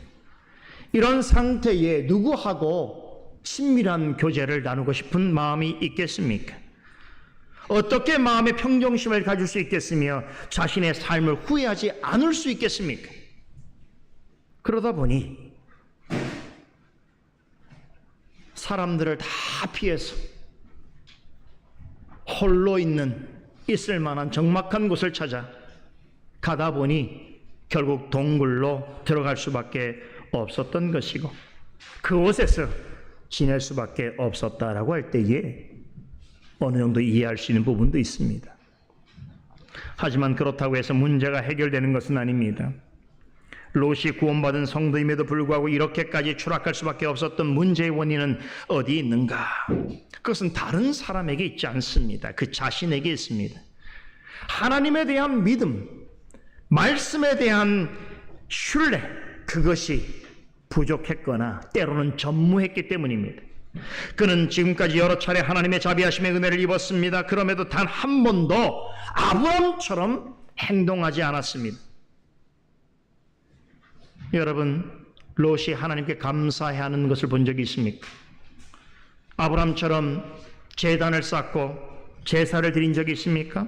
이런 상태에 누구하고 친밀한 교제를 나누고 싶은 마음이 있겠습니까? 어떻게 마음의 평정심을 가질 수 있겠으며 자신의 삶을 후회하지 않을 수 있겠습니까? 그러다 보니 사람들을 다 피해서 홀로 있을 만한 적막한 곳을 찾아 가다 보니 결국 동굴로 들어갈 수밖에 없었던 것이고 그곳에서 지낼 수밖에 없었다라고 할 때에 어느 정도 이해할 수 있는 부분도 있습니다. 하지만 그렇다고 해서 문제가 해결되는 것은 아닙니다. 롯이 구원받은 성도임에도 불구하고 이렇게까지 추락할 수밖에 없었던 문제의 원인은 어디 있는가? 그것은 다른 사람에게 있지 않습니다. 그 자신에게 있습니다. 하나님에 대한 믿음, 말씀에 대한 신뢰, 그것이 부족했거나 때로는 전무했기 때문입니다. 그는 지금까지 여러 차례 하나님의 자비하심의 은혜를 입었습니다. 그럼에도 단 한 번도 아브람처럼 행동하지 않았습니다. 여러분, 롯이 하나님께 감사해야 하는 것을 본 적이 있습니까? 아브람처럼 제단을 쌓고 제사를 드린 적이 있습니까?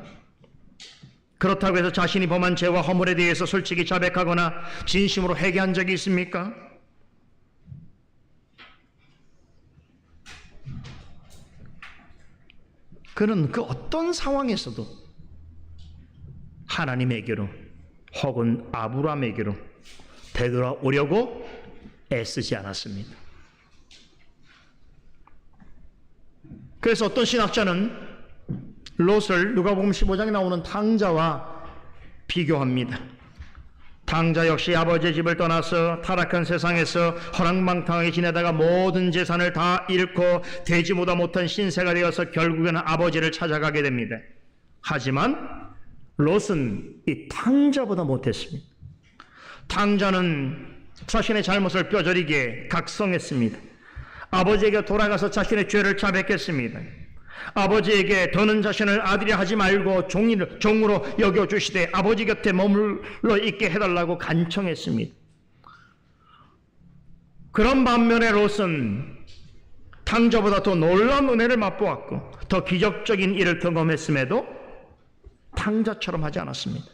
그렇다고 해서 자신이 범한 죄와 허물에 대해서 솔직히 자백하거나 진심으로 회개한 적이 있습니까? 그는 그 어떤 상황에서도 하나님에게로 혹은 아브라함에게로 되돌아오려고 애쓰지 않았습니다. 그래서 어떤 신학자는 롯을 누가복음 15장에 나오는 탕자와 비교합니다. 탕자 역시 아버지의 집을 떠나서 타락한 세상에서 허랑방탕하게 지내다가 모든 재산을 다 잃고 되지보다 못한 신세가 되어서 결국에는 아버지를 찾아가게 됩니다. 하지만 롯은 이 탕자보다 못했습니다. 탕자는 자신의 잘못을 뼈저리게 각성했습니다. 아버지에게 돌아가서 자신의 죄를 자백했습니다. 아버지에게 더는 자신을 아들이라 하지 말고 종으로 여겨주시되 아버지 곁에 머물러 있게 해달라고 간청했습니다. 그런 반면에 롯은 탕자보다 더 놀라운 은혜를 맛보았고 더 기적적인 일을 경험했음에도 탕자처럼 하지 않았습니다.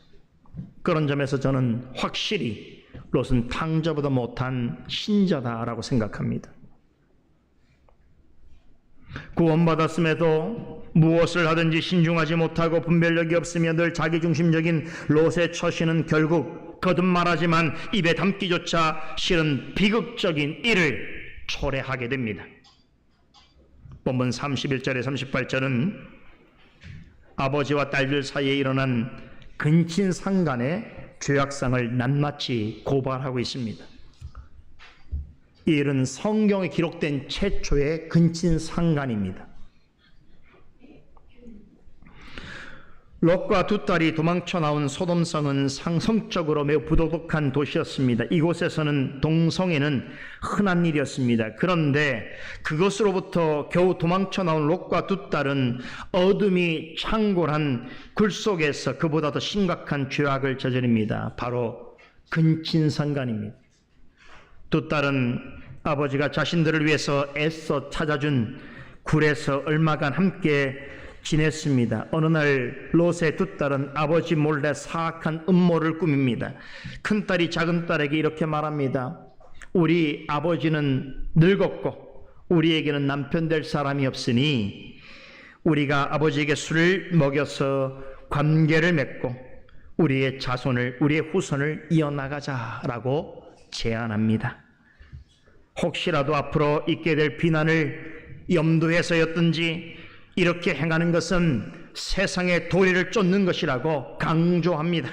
그런 점에서 저는 확실히 롯은 탕자보다 못한 신자다라고 생각합니다. 구원받았음에도 무엇을 하든지 신중하지 못하고 분별력이 없으며 늘 자기중심적인 롯의 처신은 결국 거듭 말하지만 입에 담기조차 싫은 비극적인 일을 초래하게 됩니다. 본문 31절에 38절은 아버지와 딸들 사이에 일어난 근친상간의 죄악상을 낱낱이 고발하고 있습니다. 이 일은 성경에 기록된 최초의 근친상간입니다. 롯과 두 딸이 도망쳐 나온 소돔성은 성적으로 매우 부도덕한 도시였습니다. 이곳에서는 동성애는 흔한 일이었습니다. 그런데 그것으로부터 겨우 도망쳐 나온 롯과 두 딸은 어둠이 창궐한 굴 속에서 그보다 더 심각한 죄악을 저지릅니다. 바로 근친상간입니다. 두 딸은 아버지가 자신들을 위해서 애써 찾아준 굴에서 얼마간 함께 지냈습니다. 어느 날 롯의 두 딸은 아버지 몰래 사악한 음모를 꾸밉니다. 큰딸이 작은딸에게 이렇게 말합니다. 우리 아버지는 늙었고 우리에게는 남편 될 사람이 없으니 우리가 아버지에게 술을 먹여서 관계를 맺고 우리의 자손을, 우리의 후손을 이어나가자라고 제안합니다. 혹시라도 앞으로 있게 될 비난을 염두해서였든지 이렇게 행하는 것은 세상의 도리를 쫓는 것이라고 강조합니다.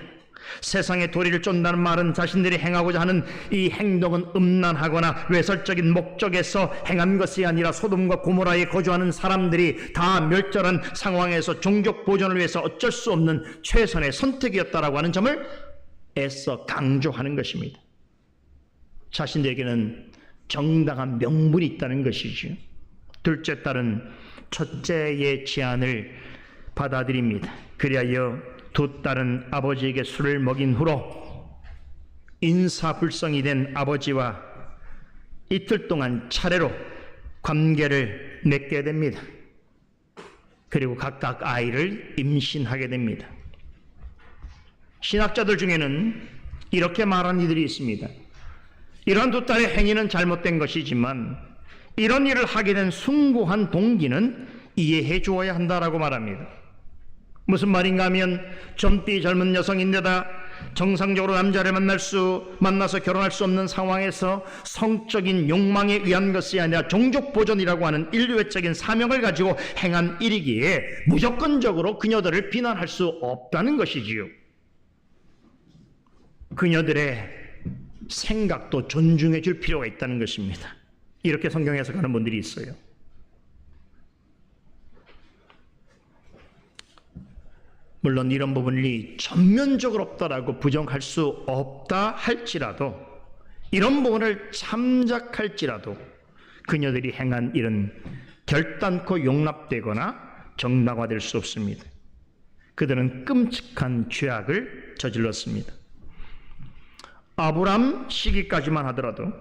세상의 도리를 쫓는다는 말은 자신들이 행하고자 하는 이 행동은 음란하거나 외설적인 목적에서 행한 것이 아니라 소돔과 고모라에 거주하는 사람들이 다 멸절한 상황에서 종족 보존을 위해서 어쩔 수 없는 최선의 선택이었다라고 하는 점을 애써 강조하는 것입니다. 자신들에게는 정당한 명분이 있다는 것이죠. 둘째 딸은 첫째의 제안을 받아들입니다. 그리하여 두 딸은 아버지에게 술을 먹인 후로 인사불성이 된 아버지와 이틀 동안 차례로 관계를 맺게 됩니다. 그리고 각각 아이를 임신하게 됩니다. 신학자들 중에는 이렇게 말하는 이들이 있습니다. 이런 두 딸의 행위는 잘못된 것이지만 이런 일을 하게 된 숭고한 동기는 이해해 주어야 한다라고 말합니다. 무슨 말인가 하면 젊디 젊은 여성인데다 정상적으로 남자를 만나서 결혼할 수 없는 상황에서 성적인 욕망에 의한 것이 아니라 종족 보존이라고 하는 인류애적인 사명을 가지고 행한 일이기에 무조건적으로 그녀들을 비난할 수 없다는 것이지요. 그녀들의 생각도 존중해 줄 필요가 있다는 것입니다. 이렇게 성경 해석하는 분들이 있어요. 물론 이런 부분이 전면적으로 없다라고 부정할 수 없다 할지라도 이런 부분을 참작할지라도 그녀들이 행한 일은 결단코 용납되거나 정당화될 수 없습니다. 그들은 끔찍한 죄악을 저질렀습니다. 아브람 시기까지만 하더라도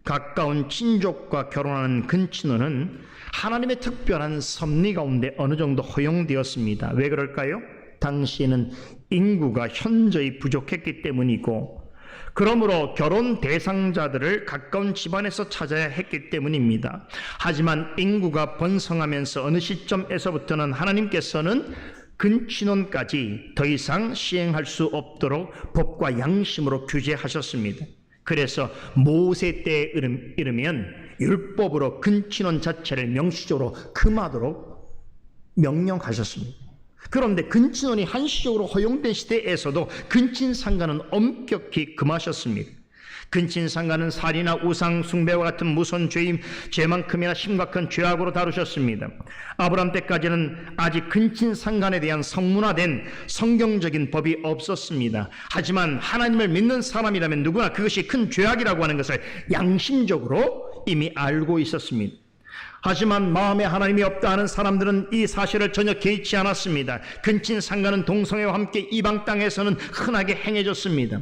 가까운 친족과 결혼하는 근친혼은 하나님의 특별한 섭리 가운데 어느 정도 허용되었습니다. 왜 그럴까요? 당시에는 인구가 현저히 부족했기 때문이고, 그러므로 결혼 대상자들을 가까운 집안에서 찾아야 했기 때문입니다. 하지만 인구가 번성하면서 어느 시점에서부터는 하나님께서는 근친혼까지 더 이상 시행할 수 없도록 법과 양심으로 규제하셨습니다. 그래서 모세 때에 이르면 율법으로 근친혼 자체를 명시적으로 금하도록 명령하셨습니다. 그런데 근친혼이 한시적으로 허용된 시대에서도 근친상간은 엄격히 금하셨습니다. 근친상간은 살인이나 우상 숭배와 같은 무서운 죄만큼이나 심각한 죄악으로 다루셨습니다. 아브라함 때까지는 아직 근친상간에 대한 성문화된 성경적인 법이 없었습니다. 하지만 하나님을 믿는 사람이라면 누구나 그것이 큰 죄악이라고 하는 것을 양심적으로 이미 알고 있었습니다. 하지만 마음에 하나님이 없다 하는 사람들은 이 사실을 전혀 개의치 않았습니다. 근친상간은 동성애와 함께 이방 땅에서는 흔하게 행해졌습니다.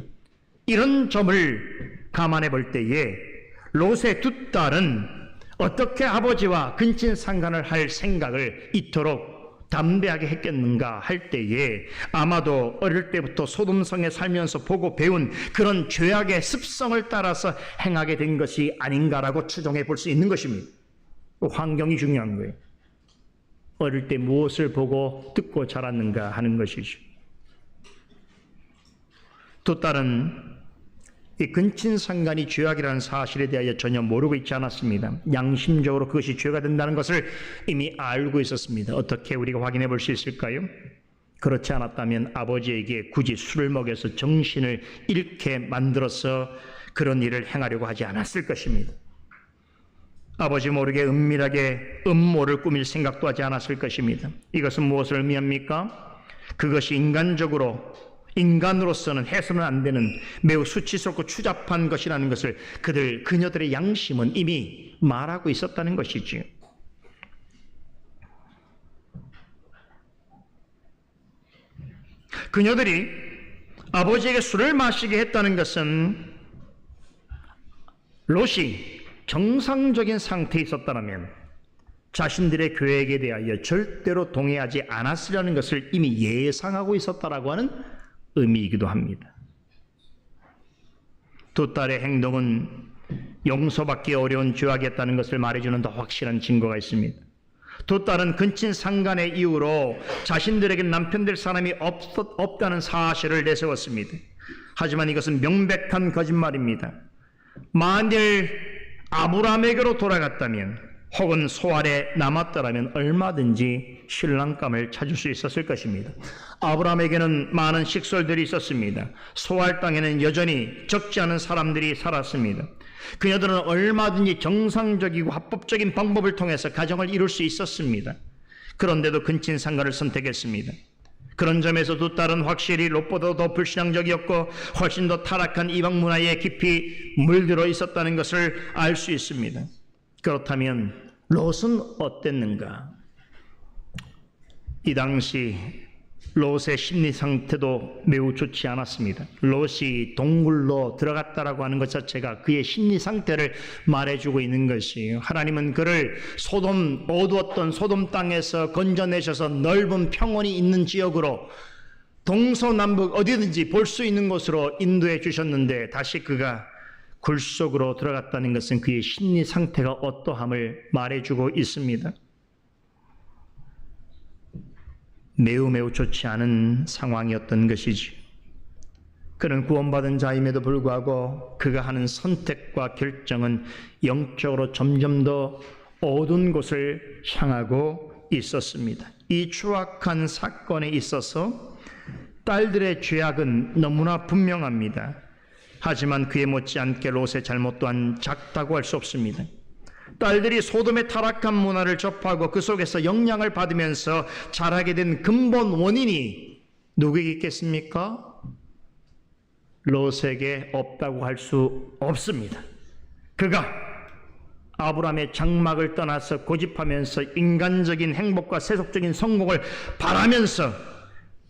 이런 점을 감안해 볼 때에 롯의 두 딸은 어떻게 아버지와 근친상간을 할 생각을 이토록 담대하게 했겠는가 할 때에 아마도 어릴 때부터 소돔성에 살면서 보고 배운 그런 죄악의 습성을 따라서 행하게 된 것이 아닌가라고 추정해 볼 수 있는 것입니다. 환경이 중요한 거예요. 어릴 때 무엇을 보고 듣고 자랐는가 하는 것이죠. 두 딸은 이 근친상간이 죄악이라는 사실에 대하여 전혀 모르고 있지 않았습니다. 양심적으로 그것이 죄가 된다는 것을 이미 알고 있었습니다. 어떻게 우리가 확인해 볼 수 있을까요? 그렇지 않았다면 아버지에게 굳이 술을 먹여서 정신을 잃게 만들어서 그런 일을 행하려고 하지 않았을 것입니다. 아버지 모르게 은밀하게 음모를 꾸밀 생각도 하지 않았을 것입니다. 이것은 무엇을 의미합니까? 그것이 인간으로서는 해서는 안 되는 매우 수치스럽고 추잡한 것이라는 것을 그녀들의 양심은 이미 말하고 있었다는 것이지요. 그녀들이 아버지에게 술을 마시게 했다는 것은 롯이 정상적인 상태에 있었다면 자신들의 계획에 대하여 절대로 동의하지 않았으려는 것을 이미 예상하고 있었다라고 하는 의미이기도 합니다. 두 딸의 행동은 용서받기 어려운 죄악이었다는 것을 말해주는 더 확실한 증거가 있습니다. 두 딸은 근친상간의 이유로 자신들에게 남편 될 사람이 없다는 사실을 내세웠습니다. 하지만 이것은 명백한 거짓말입니다. 만일 아브라함에게로 돌아갔다면 혹은 소알에 남았더라면 얼마든지 신랑감을 찾을 수 있었을 것입니다. 아브라함에게는 많은 식솔들이 있었습니다. 소알 땅에는 여전히 적지 않은 사람들이 살았습니다. 그녀들은 얼마든지 정상적이고 합법적인 방법을 통해서 가정을 이룰 수 있었습니다. 그런데도 근친상간을 선택했습니다. 그런 점에서 두 딸은 확실히 롯보다 더 불신앙적이었고 훨씬 더 타락한 이방 문화에 깊이 물들어 있었다는 것을 알 수 있습니다. 그렇다면 롯은 어땠는가? 이 당시 롯의 심리 상태도 매우 좋지 않았습니다. 롯이 동굴로 들어갔다라고 하는 것 자체가 그의 심리 상태를 말해주고 있는 것이에요. 하나님은 그를 어두웠던 소돔 땅에서 건져내셔서 넓은 평원이 있는 지역으로 동서남북 어디든지 볼 수 있는 곳으로 인도해 주셨는데 다시 그가 굴 속으로 들어갔다는 것은 그의 심리 상태가 어떠함을 말해주고 있습니다. 매우 좋지 않은 상황이었던 것이지. 그는 구원받은 자임에도 불구하고 그가 하는 선택과 결정은 영적으로 점점 더 어두운 곳을 향하고 있었습니다. 이 추악한 사건에 있어서 딸들의 죄악은 너무나 분명합니다. 하지만 그에 못지않게 롯의 잘못 또한 작다고 할 수 없습니다. 딸들이 소돔의 타락한 문화를 접하고 그 속에서 영향을 받으면서 자라게 된 근본 원인이 누구에게 있겠습니까? 롯에게 없다고 할 수 없습니다. 그가 아브라함의 장막을 떠나서 고집하면서 인간적인 행복과 세속적인 성공을 바라면서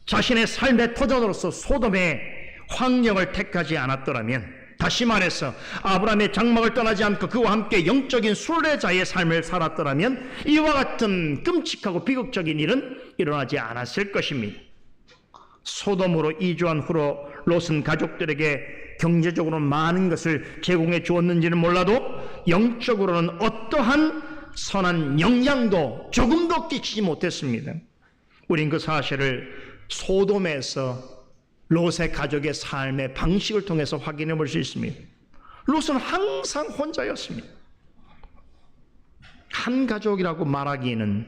자신의 삶의 터전으로서 소돔의 환경을 택하지 않았더라면, 다시 말해서 아브라함의 장막을 떠나지 않고 그와 함께 영적인 순례자의 삶을 살았더라면 이와 같은 끔찍하고 비극적인 일은 일어나지 않았을 것입니다. 소돔으로 이주한 후로 롯은 가족들에게 경제적으로 많은 것을 제공해 주었는지는 몰라도 영적으로는 어떠한 선한 영향도 조금도 끼치지 못했습니다. 우린 그 사실을 소돔에서 롯의 가족의 삶의 방식을 통해서 확인해 볼 수 있습니다. 롯은 항상 혼자였습니다. 한 가족이라고 말하기에는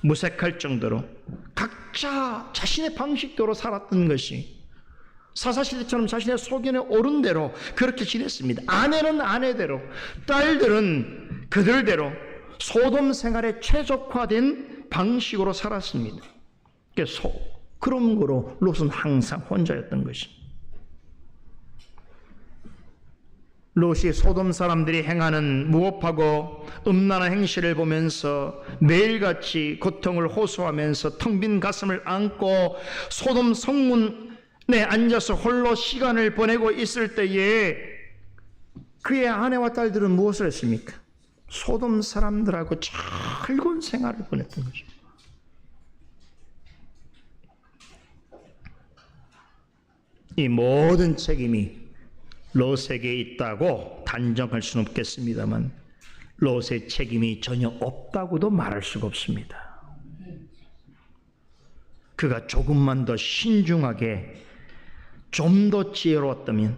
무색할 정도로 각자 자신의 방식대로 살았던 것이 사사시대처럼 자신의 소견에 오른 대로 그렇게 지냈습니다. 아내는 아내대로, 딸들은 그들대로 소돔 생활에 최적화된 방식으로 살았습니다. 그런 거로 롯은 항상 혼자였던 것입니다. 롯이 소돔 사람들이 행하는 무법하고 음란한 행실을 보면서 매일같이 고통을 호소하면서 텅 빈 가슴을 안고 소돔 성문에 앉아서 홀로 시간을 보내고 있을 때에 그의 아내와 딸들은 무엇을 했습니까? 소돔 사람들하고 즐거운 생활을 보냈던 것입니다. 이 모든 책임이 롯에게 있다고 단정할 수는 없겠습니다만 롯의 책임이 전혀 없다고도 말할 수가 없습니다. 그가 조금만 더 신중하게 좀 더 지혜로웠다면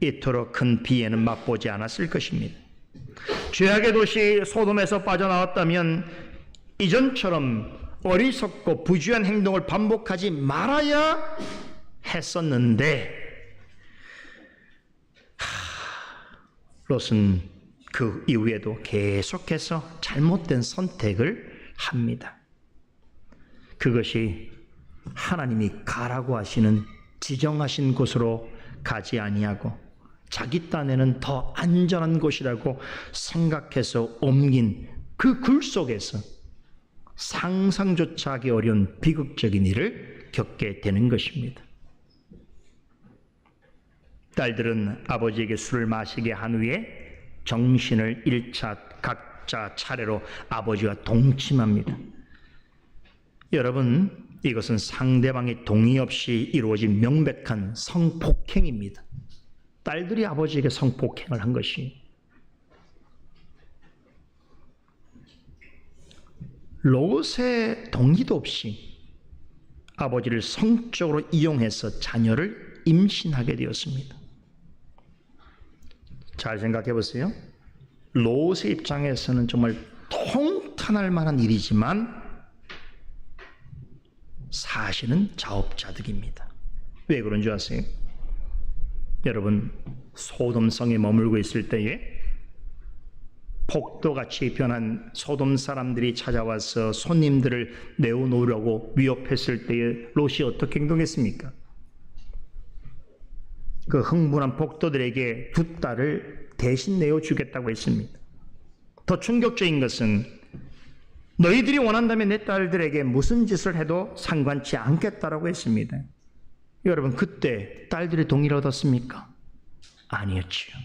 이토록 큰 비애는 맛보지 않았을 것입니다. 죄악의 도시 소돔에서 빠져나왔다면 이전처럼 어리석고 부주의한 행동을 반복하지 말아야 했었는데 롯은 그 이후에도 계속해서 잘못된 선택을 합니다. 그것이 하나님이 가라고 하시는 지정하신 곳으로 가지 아니하고 자기 딴에는 더 안전한 곳이라고 생각해서 옮긴 그 굴 속에서 상상조차 하기 어려운 비극적인 일을 겪게 되는 것입니다. 딸들은 아버지에게 술을 마시게 한 후에 정신을 잃자 각자 차례로 아버지와 동침합니다. 여러분, 이것은 상대방의 동의 없이 이루어진 명백한 성폭행입니다. 딸들이 아버지에게 성폭행을 한 것이 롯의 동의도 없이 아버지를 성적으로 이용해서 자녀를 임신하게 되었습니다. 잘 생각해 보세요. 롯의 입장에서는 정말 통탄할 만한 일이지만 사실은 자업자득입니다. 왜 그런 줄 아세요? 여러분, 소돔성에 머물고 있을 때에 폭도같이 변한 소돔 사람들이 찾아와서 손님들을 내어놓으려고 위협했을 때에 롯이 어떻게 행동했습니까? 그 흥분한 폭도들에게 두 딸을 대신 내어주겠다고 했습니다. 더 충격적인 것은 너희들이 원한다면 내 딸들에게 무슨 짓을 해도 상관치 않겠다라고 했습니다. 여러분, 그때 딸들의 동의를 얻었습니까? 아니었지요.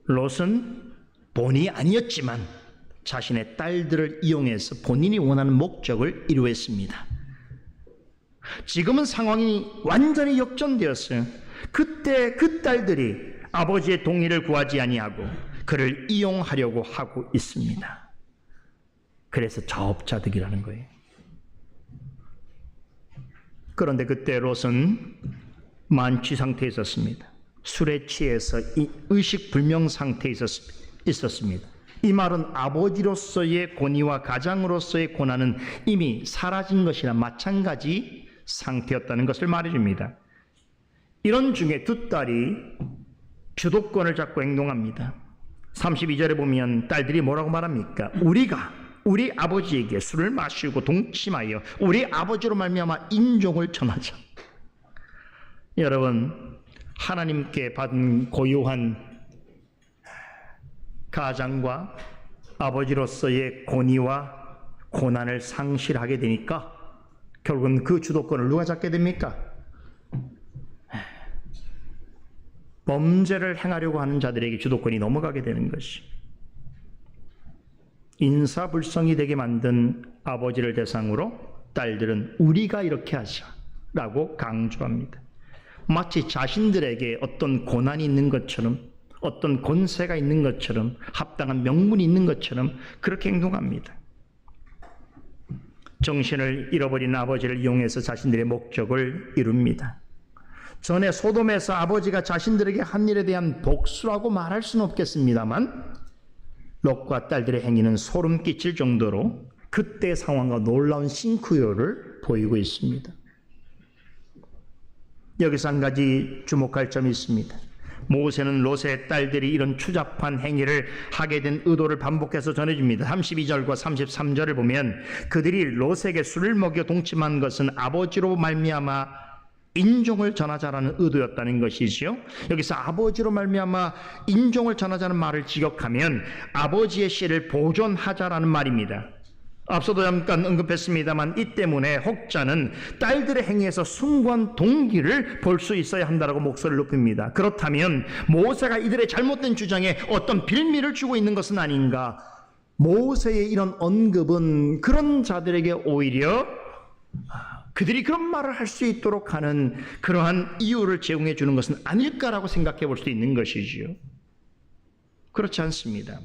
롯은 본이 아니었지만 자신의 딸들을 이용해서 본인이 원하는 목적을 이루었습니다. 지금은 상황이 완전히 역전되었어요. 그때 그 딸들이 아버지의 동의를 구하지 아니하고 그를 이용하려고 하고 있습니다. 그래서 자업자득이라는 거예요. 그런데 그때 롯은 만취 상태에 있었습니다. 술에 취해서 의식불명 상태에 있었습니다. 이 말은 아버지로서의 권위와 가장으로서의 권한은 이미 사라진 것이나 마찬가지 상태였다는 것을 말해줍니다. 이런 중에 두 딸이 주도권을 잡고 행동합니다. 32절에 보면 딸들이 뭐라고 말합니까? 우리가 우리 아버지에게 술을 마시고 동침하여 우리 아버지로 말미암아 인종을 전하자. 여러분, 하나님께 받은 고유한 가장과 아버지로서의 권위와 고난을 상실하게 되니까 결국은 그 주도권을 누가 잡게 됩니까? 범죄를 행하려고 하는 자들에게 주도권이 넘어가게 되는 것이, 인사불성이 되게 만든 아버지를 대상으로 딸들은 우리가 이렇게 하자라고 강조합니다. 마치 자신들에게 어떤 고난이 있는 것처럼, 어떤 권세가 있는 것처럼, 합당한 명분이 있는 것처럼 그렇게 행동합니다. 정신을 잃어버린 아버지를 이용해서 자신들의 목적을 이룹니다. 전에 소돔에서 아버지가 자신들에게 한 일에 대한 복수라고 말할 수는 없겠습니다만 롯과 딸들의 행위는 소름 끼칠 정도로 그때의 상황과 놀라운 싱크로를 보이고 있습니다. 여기서 한 가지 주목할 점이 있습니다. 모세는 롯의 딸들이 이런 추잡한 행위를 하게 된 의도를 반복해서 전해줍니다. 32절과 33절을 보면 그들이 롯에게 술을 먹여 동침한 것은 아버지로 말미암아 인종을 전하자라는 의도였다는 것이지요. 여기서 아버지로 말미암아 인종을 전하자는 말을 직역하면 아버지의 씨를 보존하자라는 말입니다. 앞서도 잠깐 언급했습니다만 이 때문에 혹자는 딸들의 행위에서 숭고한 동기를 볼 수 있어야 한다라고 목소리를 높입니다. 그렇다면 모세가 이들의 잘못된 주장에 어떤 빌미를 주고 있는 것은 아닌가? 모세의 이런 언급은 그런 자들에게 오히려 그들이 그런 말을 할 수 있도록 하는 그러한 이유를 제공해 주는 것은 아닐까라고 생각해 볼 수 있는 것이지요. 그렇지 않습니다.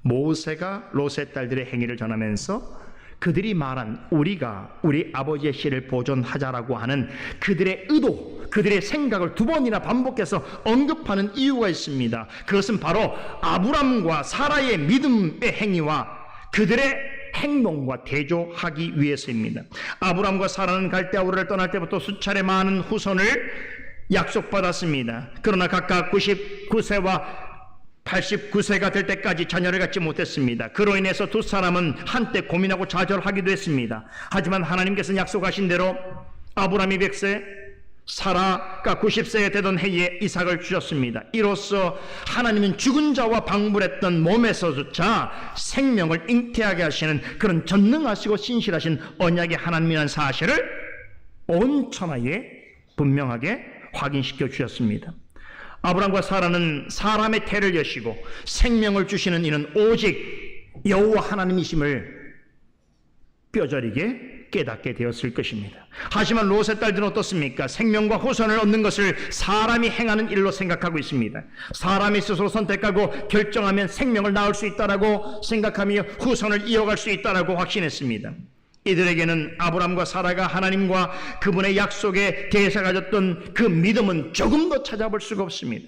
모세가 롯의 딸들의 행위를 전하면서 그들이 말한 우리가 우리 아버지의 씨를 보존하자라고 하는 그들의 의도, 그들의 생각을 두 번이나 반복해서 언급하는 이유가 있습니다. 그것은 바로 아브람과 사라의 믿음의 행위와 그들의 행동과 대조하기 위해서입니다. 아브람과 사라는 갈대아우르를 떠날 때부터 수차례 많은 후손을 약속받았습니다. 그러나 각각 99세와 89세가 될 때까지 자녀를 갖지 못했습니다. 그로 인해서 두 사람은 한때 고민하고 좌절하기도 했습니다. 하지만 하나님께서는 약속하신 대로 아브람이 100세, 사라가 90세에 되던 해에 이삭을 주셨습니다. 이로써 하나님은 죽은 자와 방불했던 몸에서조차 생명을 잉태하게 하시는 그런 전능하시고 신실하신 언약의 하나님이라는 사실을 온 천하에 분명하게 확인시켜 주셨습니다. 아브람과 사라는 사람의 태를 여시고 생명을 주시는 이는 오직 여호와 하나님이심을 뼈저리게 깨닫게 되었을 것입니다. 하지만 롯의 딸들은 어떻습니까? 생명과 후손을 얻는 것을 사람이 행하는 일로 생각하고 있습니다. 사람이 스스로 선택하고 결정하면 생명을 낳을 수 있다라고 생각하며 후손을 이어갈 수 있다라고 확신했습니다. 이들에게는 아브람과 사라가 하나님과 그분의 약속에 대해서 가졌던 그 믿음은 조금도 찾아볼 수가 없습니다.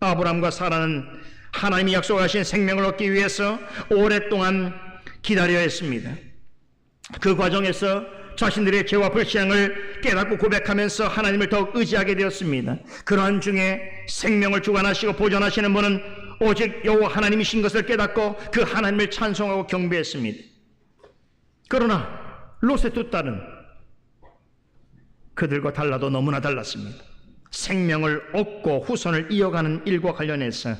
아브람과 사라는 하나님이 약속하신 생명을 얻기 위해서 오랫동안 기다려야 했습니다. 그 과정에서 자신들의 죄와 불신앙을 깨닫고 고백하면서 하나님을 더욱 의지하게 되었습니다. 그러한 중에 생명을 주관하시고 보존하시는 분은 오직 여호와 하나님이신 것을 깨닫고 그 하나님을 찬송하고 경배했습니다. 그러나 롯의 두 딸은 그들과 달라도 너무나 달랐습니다. 생명을 얻고 후손을 이어가는 일과 관련해서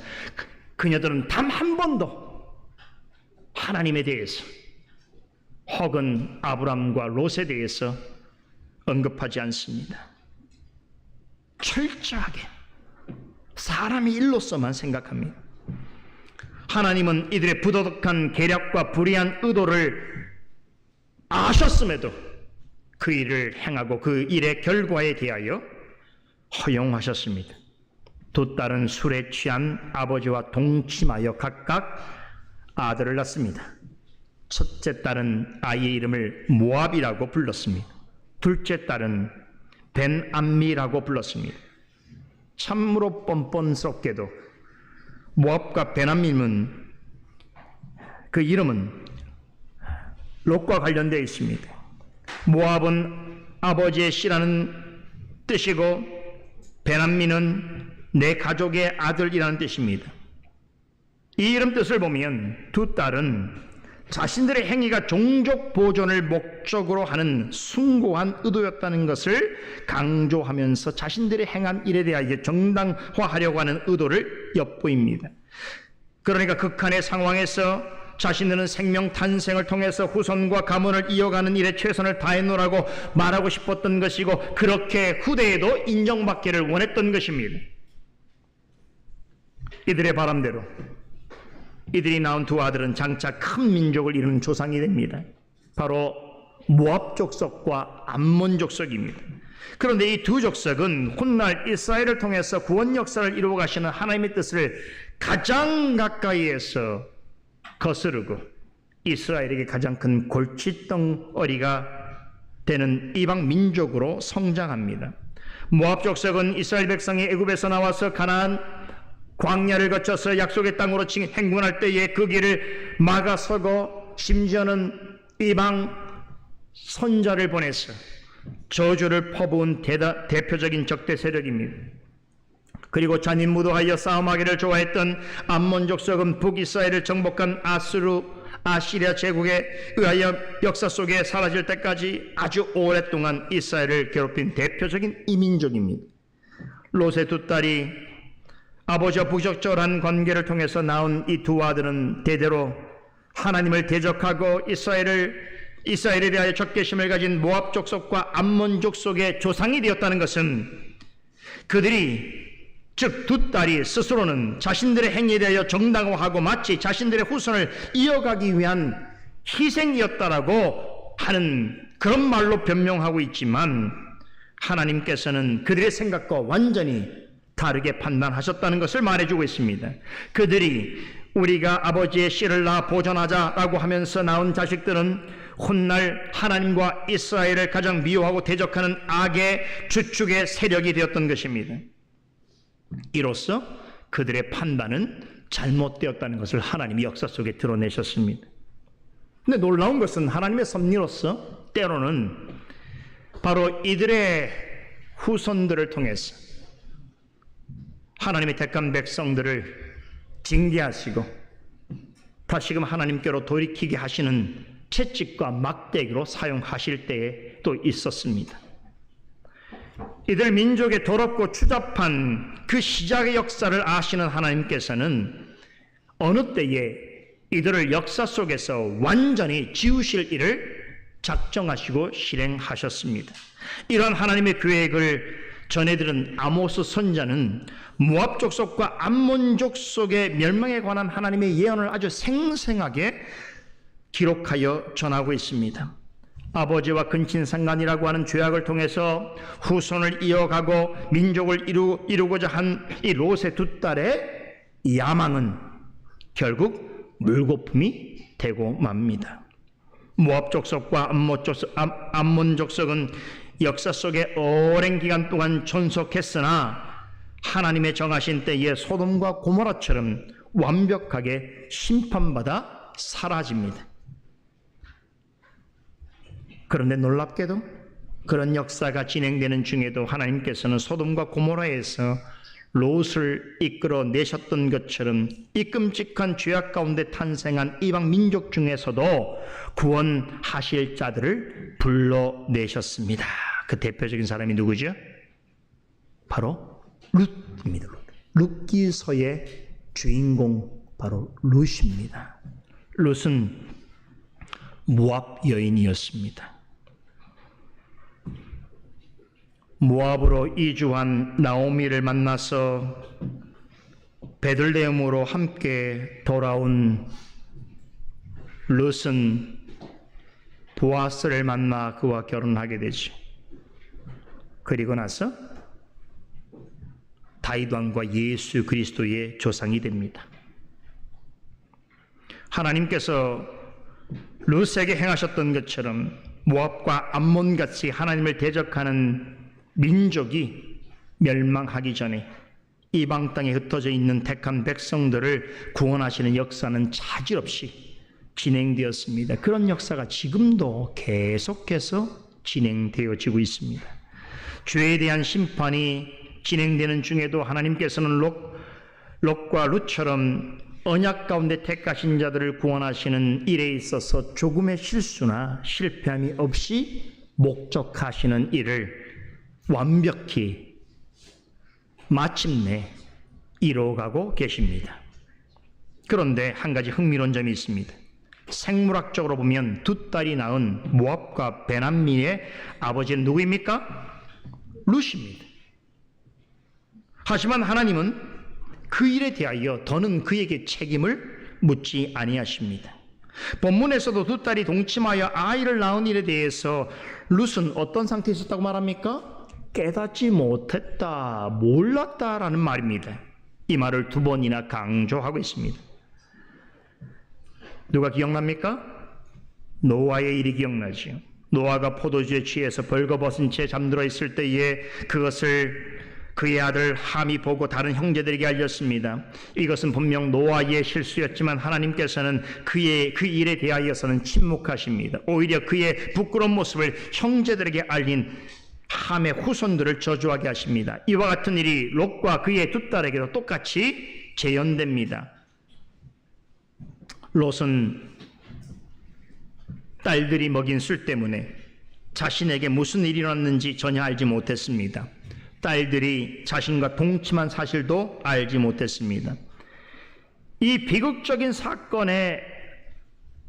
그녀들은 단 한 번도 하나님에 대해서 혹은 아브람과 롯에 대해서 언급하지 않습니다. 철저하게 사람의 일로서만 생각합니다. 하나님은 이들의 부도덕한 계략과 불의한 의도를 아셨음에도 그 일을 행하고 그 일의 결과에 대하여 허용하셨습니다. 두 딸은 술에 취한 아버지와 동침하여 각각 아들을 낳습니다. 첫째 딸은 아이의 이름을 모압이라고 불렀습니다. 둘째 딸은 벤암미라고 불렀습니다. 참으로 뻔뻔스럽게도 모압과 벤암미는 그 이름은 롯과 관련되어 있습니다. 모압은 아버지의 씨라는 뜻이고 벤암미는 내 가족의 아들이라는 뜻입니다. 이 이름 뜻을 보면 두 딸은 자신들의 행위가 종족 보존을 목적으로 하는 숭고한 의도였다는 것을 강조하면서 자신들이 행한 일에 대하여 정당화하려고 하는 의도를 엿보입니다. 그러니까 극한의 상황에서 자신들은 생명 탄생을 통해서 후손과 가문을 이어가는 일에 최선을 다해놓으라고 말하고 싶었던 것이고 그렇게 후대에도 인정받기를 원했던 것입니다. 이들의 바람대로 이들이 낳은 두 아들은 장차 큰 민족을 이루는 조상이 됩니다. 바로 모압 족속과 암몬 족속입니다. 그런데 이 두 족속은 훗날 이스라엘을 통해서 구원 역사를 이루어 가시는 하나님의 뜻을 가장 가까이에서 거스르고 이스라엘에게 가장 큰 골칫덩어리가 되는 이방 민족으로 성장합니다. 모압 족속은 이스라엘 백성이 애굽에서 나와서 가나안 광야를 거쳐서 약속의 땅으로 행군할 때에 그 길을 막아서고 심지어는 이방 선자를 보내서 저주를 퍼부은 대표적인 적대 세력입니다. 그리고 잔인무도하여 싸움하기를 좋아했던 암몬 족속은 북이스라엘을 정복한 아시리아 제국에 의하여 역사 속에 사라질 때까지 아주 오랫동안 이스라엘을 괴롭힌 대표적인 이민족입니다. 롯의 두 딸이 아버지와 부적절한 관계를 통해서 낳은 이 두 아들은 대대로 하나님을 대적하고 이스라엘에 대하여 적개심을 가진 모압 족속과 암몬 족속의 조상이 되었다는 것은 그들이 즉 두 딸이 스스로는 자신들의 행위에 대하여 정당화하고 마치 자신들의 후손을 이어가기 위한 희생이었다라고 하는 그런 말로 변명하고 있지만 하나님께서는 그들의 생각과 완전히 다르게 판단하셨다는 것을 말해주고 있습니다. 그들이 우리가 아버지의 씨를 낳아 보존하자라고 하면서 낳은 자식들은 훗날 하나님과 이스라엘을 가장 미워하고 대적하는 악의 주축의 세력이 되었던 것입니다. 이로써 그들의 판단은 잘못되었다는 것을 하나님이 역사 속에 드러내셨습니다. 근데 놀라운 것은 하나님의 섭리로서 때로는 바로 이들의 후손들을 통해서 하나님의 택한 백성들을 징계하시고 다시금 하나님께로 돌이키게 하시는 채찍과 막대기로 사용하실 때에 또 있었습니다. 이들 민족의 더럽고 추잡한 그 시작의 역사를 아시는 하나님께서는 어느 때에 이들을 역사 속에서 완전히 지우실 일을 작정하시고 실행하셨습니다. 이런 하나님의 계획을 전해들은 아모스 선자는 모압 족속과 암몬 족속의 멸망에 관한 하나님의 예언을 아주 생생하게 기록하여 전하고 있습니다. 아버지와 근친상간이라고 하는 죄악을 통해서 후손을 이어가고 민족을 이루고자 한 이 롯의 두 딸의 야망은 결국 물거품이 되고 맙니다. 모압 족속과 암몬 족속은 역사 속에 오랜 기간 동안 존속했으나 하나님의 정하신 때에 소돔과 고모라처럼 완벽하게 심판받아 사라집니다. 그런데 놀랍게도 그런 역사가 진행되는 중에도 하나님께서는 소돔과 고모라에서 롯을 이끌어내셨던 것처럼 이 끔찍한 죄악 가운데 탄생한 이방 민족 중에서도 구원하실 자들을 불러내셨습니다. 그 대표적인 사람이 누구죠? 바로 룻입니다. 룻기서의 주인공 바로 룻입니다. 룻은 모압 여인이었습니다. 모압으로 이주한 나오미를 만나서 베들레헴으로 함께 돌아온 룻은 보아스를 만나 그와 결혼하게 되죠. 그리고 나서 다윗 왕과 예수 그리스도의 조상이 됩니다. 하나님께서 룻에게 행하셨던 것처럼 모압과 암몬같이 하나님을 대적하는 민족이 멸망하기 전에 이방 땅에 흩어져 있는 택한 백성들을 구원하시는 역사는 차질 없이 진행되었습니다. 그런 역사가 지금도 계속해서 진행되어지고 있습니다. 죄에 대한 심판이 진행되는 중에도 하나님께서는 롯과 룻처럼 언약 가운데 택하신 자들을 구원하시는 일에 있어서 조금의 실수나 실패함이 없이 목적하시는 일을 완벽히 마침내 이루어가고 계십니다. 그런데 한 가지 흥미로운 점이 있습니다. 생물학적으로 보면 두 딸이 낳은 모압과 베남미의 아버지는 누구입니까? 룻입니다. 하지만 하나님은 그 일에 대하여 더는 그에게 책임을 묻지 아니하십니다. 본문에서도 두 딸이 동침하여 아이를 낳은 일에 대해서 룻은 어떤 상태에 있었다고 말합니까? 깨닫지 못했다, 몰랐다라는 말입니다. 이 말을 두 번이나 강조하고 있습니다. 누가 기억납니까? 노아의 일이 기억나지요. 노아가 포도주에 취해서 벌거벗은 채 잠들어 있을 때에 그것을 그의 아들 함이 보고 다른 형제들에게 알렸습니다. 이것은 분명 노아의 실수였지만 하나님께서는 그 일에 대하여서는 침묵하십니다. 오히려 그의 부끄러운 모습을 형제들에게 알린 함의 후손들을 저주하게 하십니다. 이와 같은 일이 롯과 그의 두 딸에게도 똑같이 재현됩니다. 롯은 딸들이 먹인 술 때문에 자신에게 무슨 일이 일어났는지 전혀 알지 못했습니다. 딸들이 자신과 동침한 사실도 알지 못했습니다. 이 비극적인 사건에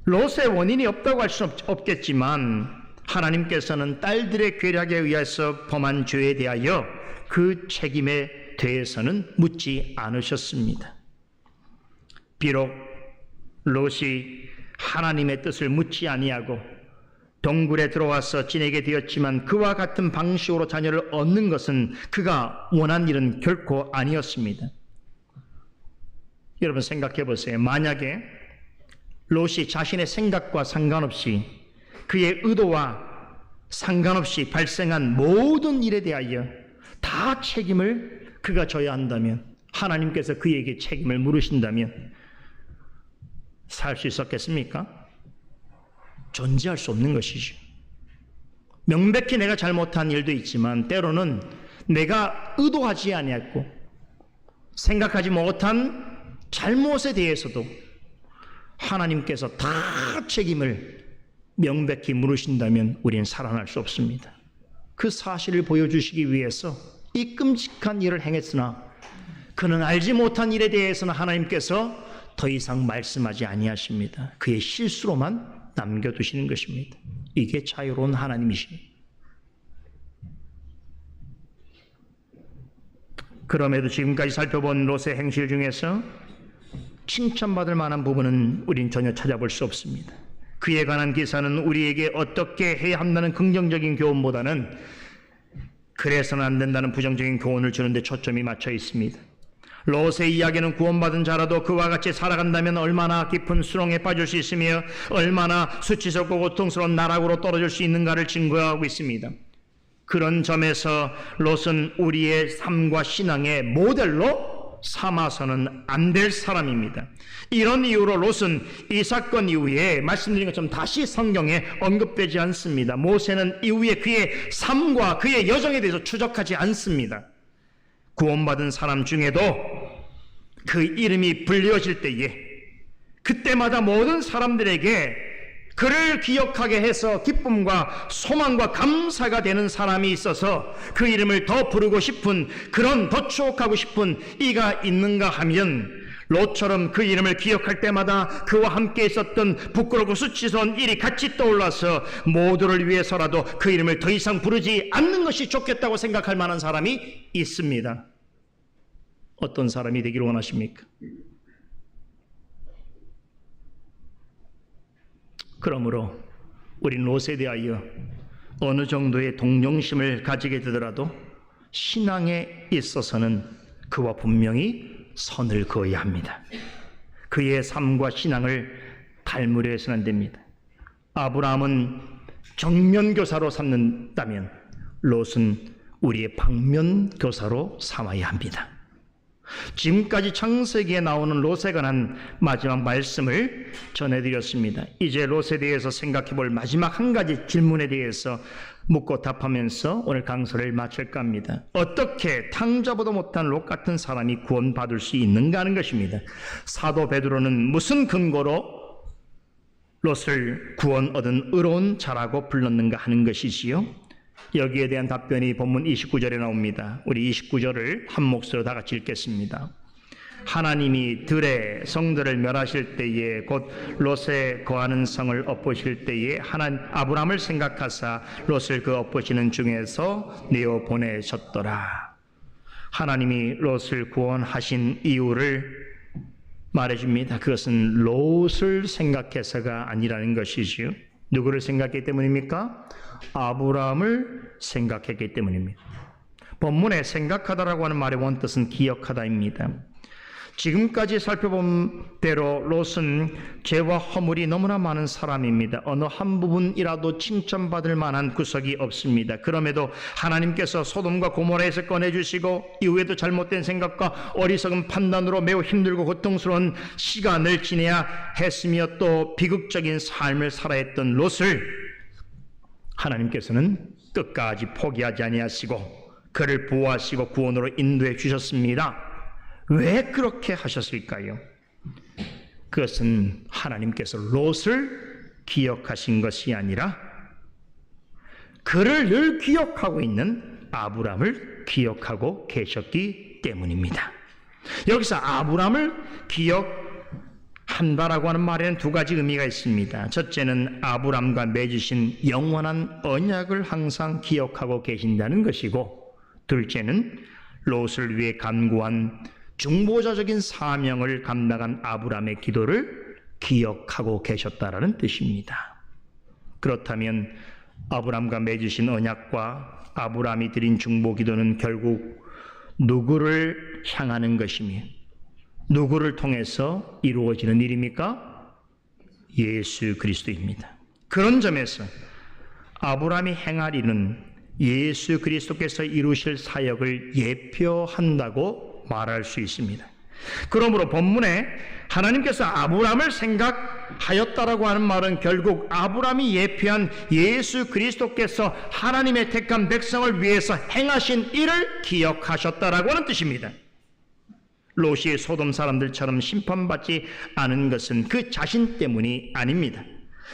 롯의 원인이 없다고 할 수는 없겠지만 하나님께서는 딸들의 괴락에 의해서 범한 죄에 대하여 그 책임에 대해서는 묻지 않으셨습니다. 비록 롯이 하나님의 뜻을 묻지 아니하고 동굴에 들어와서 지내게 되었지만 그와 같은 방식으로 자녀를 얻는 것은 그가 원한 일은 결코 아니었습니다. 여러분 생각해 보세요. 만약에 롯이 자신의 생각과 상관없이 그의 의도와 상관없이 발생한 모든 일에 대하여 다 책임을 그가 져야 한다면, 하나님께서 그에게 책임을 물으신다면 살 수 있었겠습니까? 존재할 수 없는 것이죠. 명백히 내가 잘못한 일도 있지만 때로는 내가 의도하지 아니했고 생각하지 못한 잘못에 대해서도 하나님께서 다 책임을 명백히 물으신다면 우리는 살아날 수 없습니다. 그 사실을 보여주시기 위해서 이 끔찍한 일을 행했으나 그는 알지 못한 일에 대해서는 하나님께서 더 이상 말씀하지 아니하십니다. 그의 실수로만 남겨두시는 것입니다. 이게 자유로운 하나님이십니다. 그럼에도 지금까지 살펴본 롯의 행실 중에서 칭찬받을 만한 부분은 우린 전혀 찾아볼 수 없습니다. 그에 관한 기사는 우리에게 어떻게 해야 한다는 긍정적인 교훈보다는 그래서는 안 된다는 부정적인 교훈을 주는 데 초점이 맞춰 있습니다. 롯의 이야기는 구원받은 자라도 그와 같이 살아간다면 얼마나 깊은 수렁에 빠질 수 있으며 얼마나 수치스럽고 고통스러운 나락으로 떨어질 수 있는가를 증거하고 있습니다. 그런 점에서 롯은 우리의 삶과 신앙의 모델로 삼아서는 안 될 사람입니다. 이런 이유로 롯은 이 사건 이후에 말씀드린 것처럼 다시 성경에 언급되지 않습니다. 모세는 이후에 그의 삶과 그의 여정에 대해서 추적하지 않습니다. 구원받은 사람 중에도 그 이름이 불려질 때에 그때마다 모든 사람들에게 그를 기억하게 해서 기쁨과 소망과 감사가 되는 사람이 있어서 그 이름을 더 부르고 싶은, 그런 더 추억하고 싶은 이가 있는가 하면 롯처럼 그 이름을 기억할 때마다 그와 함께 있었던 부끄럽고 수치스러운 일이 같이 떠올라서 모두를 위해서라도 그 이름을 더 이상 부르지 않는 것이 좋겠다고 생각할 만한 사람이 있습니다. 어떤 사람이 되기를 원하십니까? 그러므로 우리 롯에 대하여 어느 정도의 동정심을 가지게 되더라도 신앙에 있어서는 그와 분명히 선을 그어야 합니다. 그의 삶과 신앙을 닮으려 해서는 안 됩니다. 아브라함은 정면교사로 삼는다면 롯은 우리의 방면교사로 삼아야 합니다. 지금까지 창세기에 나오는 롯에 관한 마지막 말씀을 전해드렸습니다. 이제 롯에 대해서 생각해 볼 마지막 한 가지 질문에 대해서 묻고 답하면서 오늘 강서를 마칠까 합니다. 어떻게 탕자보다 못한 롯 같은 사람이 구원받을 수 있는가 하는 것입니다. 사도 베드로는 무슨 근거로 롯을 구원 얻은 의로운 자라고 불렀는가 하는 것이지요. 여기에 대한 답변이 본문 29절에 나옵니다. 우리 29절을 한 목소리로 다 같이 읽겠습니다. 하나님이 들의 성들을 멸하실 때에 곧 롯에 거하는 성을 엎으실 때에 아브라함을 생각하사 롯을 그 엎으시는 중에서 내어 보내셨더라. 하나님이 롯을 구원하신 이유를 말해줍니다. 그것은 롯을 생각해서가 아니라는 것이지요. 누구를 생각했기 때문입니까? 아브라함을 생각했기 때문입니다. 본문에 생각하다라고 하는 말의 원뜻은 기억하다입니다. 지금까지 살펴본 대로 롯은 죄와 허물이 너무나 많은 사람입니다. 어느 한 부분이라도 칭찬받을 만한 구석이 없습니다. 그럼에도 하나님께서 소돔과 고모라에서 꺼내주시고 이후에도 잘못된 생각과 어리석은 판단으로 매우 힘들고 고통스러운 시간을 지내야 했으며 또 비극적인 삶을 살아야 했던 롯을 하나님께서는 끝까지 포기하지 아니하시고 그를 보호하시고 구원으로 인도해 주셨습니다. 왜 그렇게 하셨을까요? 그것은 하나님께서 롯을 기억하신 것이 아니라 그를 늘 기억하고 있는 아브람을 기억하고 계셨기 때문입니다. 여기서 아브람을 기억한다라고 하는 말에는 두 가지 의미가 있습니다. 첫째는 아브람과 맺으신 영원한 언약을 항상 기억하고 계신다는 것이고, 둘째는 롯을 위해 간구한 중보자적인 사명을 감당한 아브람의 기도를 기억하고 계셨다라는 뜻입니다. 그렇다면 아브람과 맺으신 언약과 아브람이 드린 중보 기도는 결국 누구를 향하는 것이며 누구를 통해서 이루어지는 일입니까? 예수 그리스도입니다. 그런 점에서 아브람이 행할 일은 예수 그리스도께서 이루실 사역을 예표한다고 말할 수 있습니다. 그러므로 본문에 하나님께서 아브람을 생각하였다라고 하는 말은 결국 아브람이 예표한 예수 그리스도께서 하나님의 택한 백성을 위해서 행하신 일을 기억하셨다라고 하는 뜻입니다. 롯이 소돔 사람들처럼 심판받지 않은 것은 그 자신 때문이 아닙니다.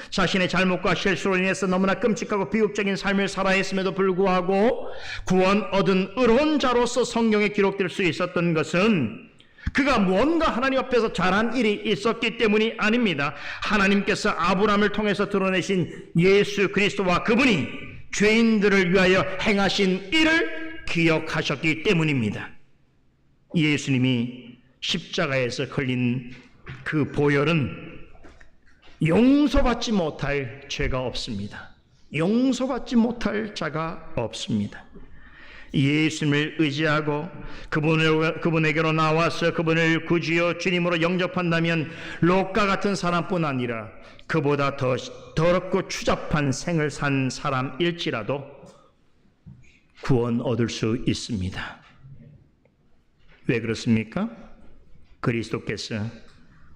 자신의 잘못과 실수로 인해서 너무나 끔찍하고 비극적인 삶을 살아야 했음에도 불구하고 구원 얻은 의로운 자로서 성경에 기록될 수 있었던 것은 그가 무언가 하나님 앞에서 잘한 일이 있었기 때문이 아닙니다. 하나님께서 아브람을 통해서 드러내신 예수 그리스도와 그분이 죄인들을 위하여 행하신 일을 기억하셨기 때문입니다. 예수님이 십자가에서 걸린 그 보혈은 용서받지 못할 죄가 없습니다. 용서받지 못할 자가 없습니다. 예수님을 의지하고 그분에게로 나와서 그분을 구주여 주님으로 영접한다면 롯과 같은 사람뿐 아니라 그보다 더 더럽고 추잡한 생을 산 사람일지라도 구원 얻을 수 있습니다. 왜 그렇습니까? 그리스도께서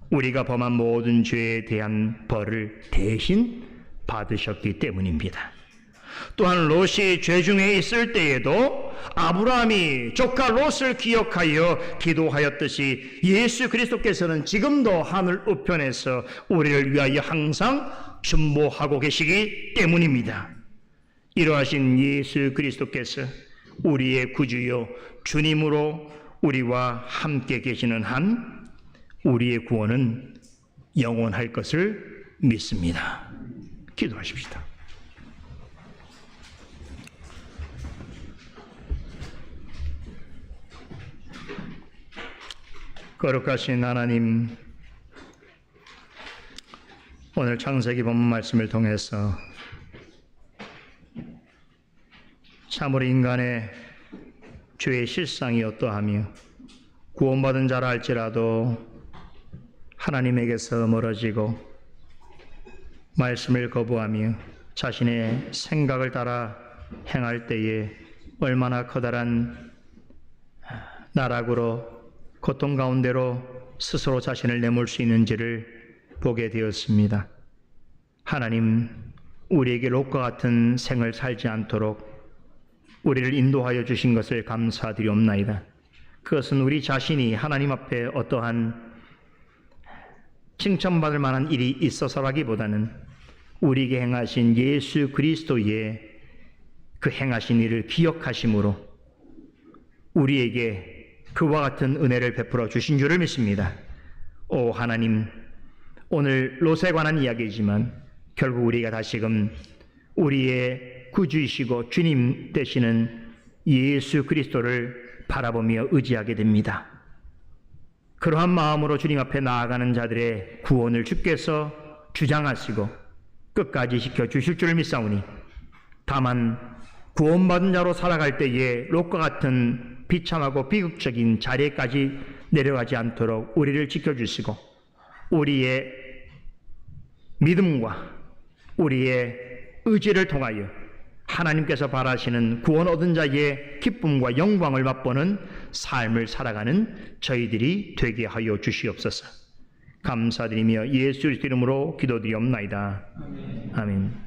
우리가 범한 모든 죄에 대한 벌을 대신 받으셨기 때문입니다. 또한 롯이 죄 중에 있을 때에도 아브라함이 조카 롯을 기억하여 기도하였듯이 예수 그리스도께서는 지금도 하늘 우편에서 우리를 위하여 항상 중보하고 계시기 때문입니다. 이러하신 예수 그리스도께서 우리의 구주요 주님으로 우리와 함께 계시는 한 우리의 구원은 영원할 것을 믿습니다. 기도하십시다. 거룩하신 하나님, 오늘 창세기 본문 말씀을 통해서 참으로 인간의 죄의 실상이 어떠하며 구원받은 자라 할지라도 하나님에게서 멀어지고 말씀을 거부하며 자신의 생각을 따라 행할 때에 얼마나 커다란 나락으로 고통 가운데로 스스로 자신을 내몰 수 있는지를 보게 되었습니다. 하나님, 우리에게 롯과 같은 생을 살지 않도록 우리를 인도하여 주신 것을 감사드리옵나이다. 그것은 우리 자신이 하나님 앞에 어떠한 칭찬받을 만한 일이 있어서라기보다는 우리에게 행하신 예수 그리스도의 그 행하신 일을 기억하심으로 우리에게 그와 같은 은혜를 베풀어 주신 줄을 믿습니다. 오 하나님, 오늘 롯에 관한 이야기이지만 결국 우리가 다시금 우리의 구주이시고 주님 되시는 예수 그리스도를 바라보며 의지하게 됩니다. 그러한 마음으로 주님 앞에 나아가는 자들의 구원을 주께서 주장하시고 끝까지 지켜주실 줄 믿사오니, 다만 구원받은 자로 살아갈 때에 롯과 같은 비참하고 비극적인 자리까지 내려가지 않도록 우리를 지켜주시고, 우리의 믿음과 우리의 의지를 통하여 하나님께서 바라시는 구원 얻은 자의 기쁨과 영광을 맛보는 삶을 살아가는 저희들이 되게 하여 주시옵소서. 감사드리며 예수 그리스도 이름으로 기도드리옵나이다. 아멘.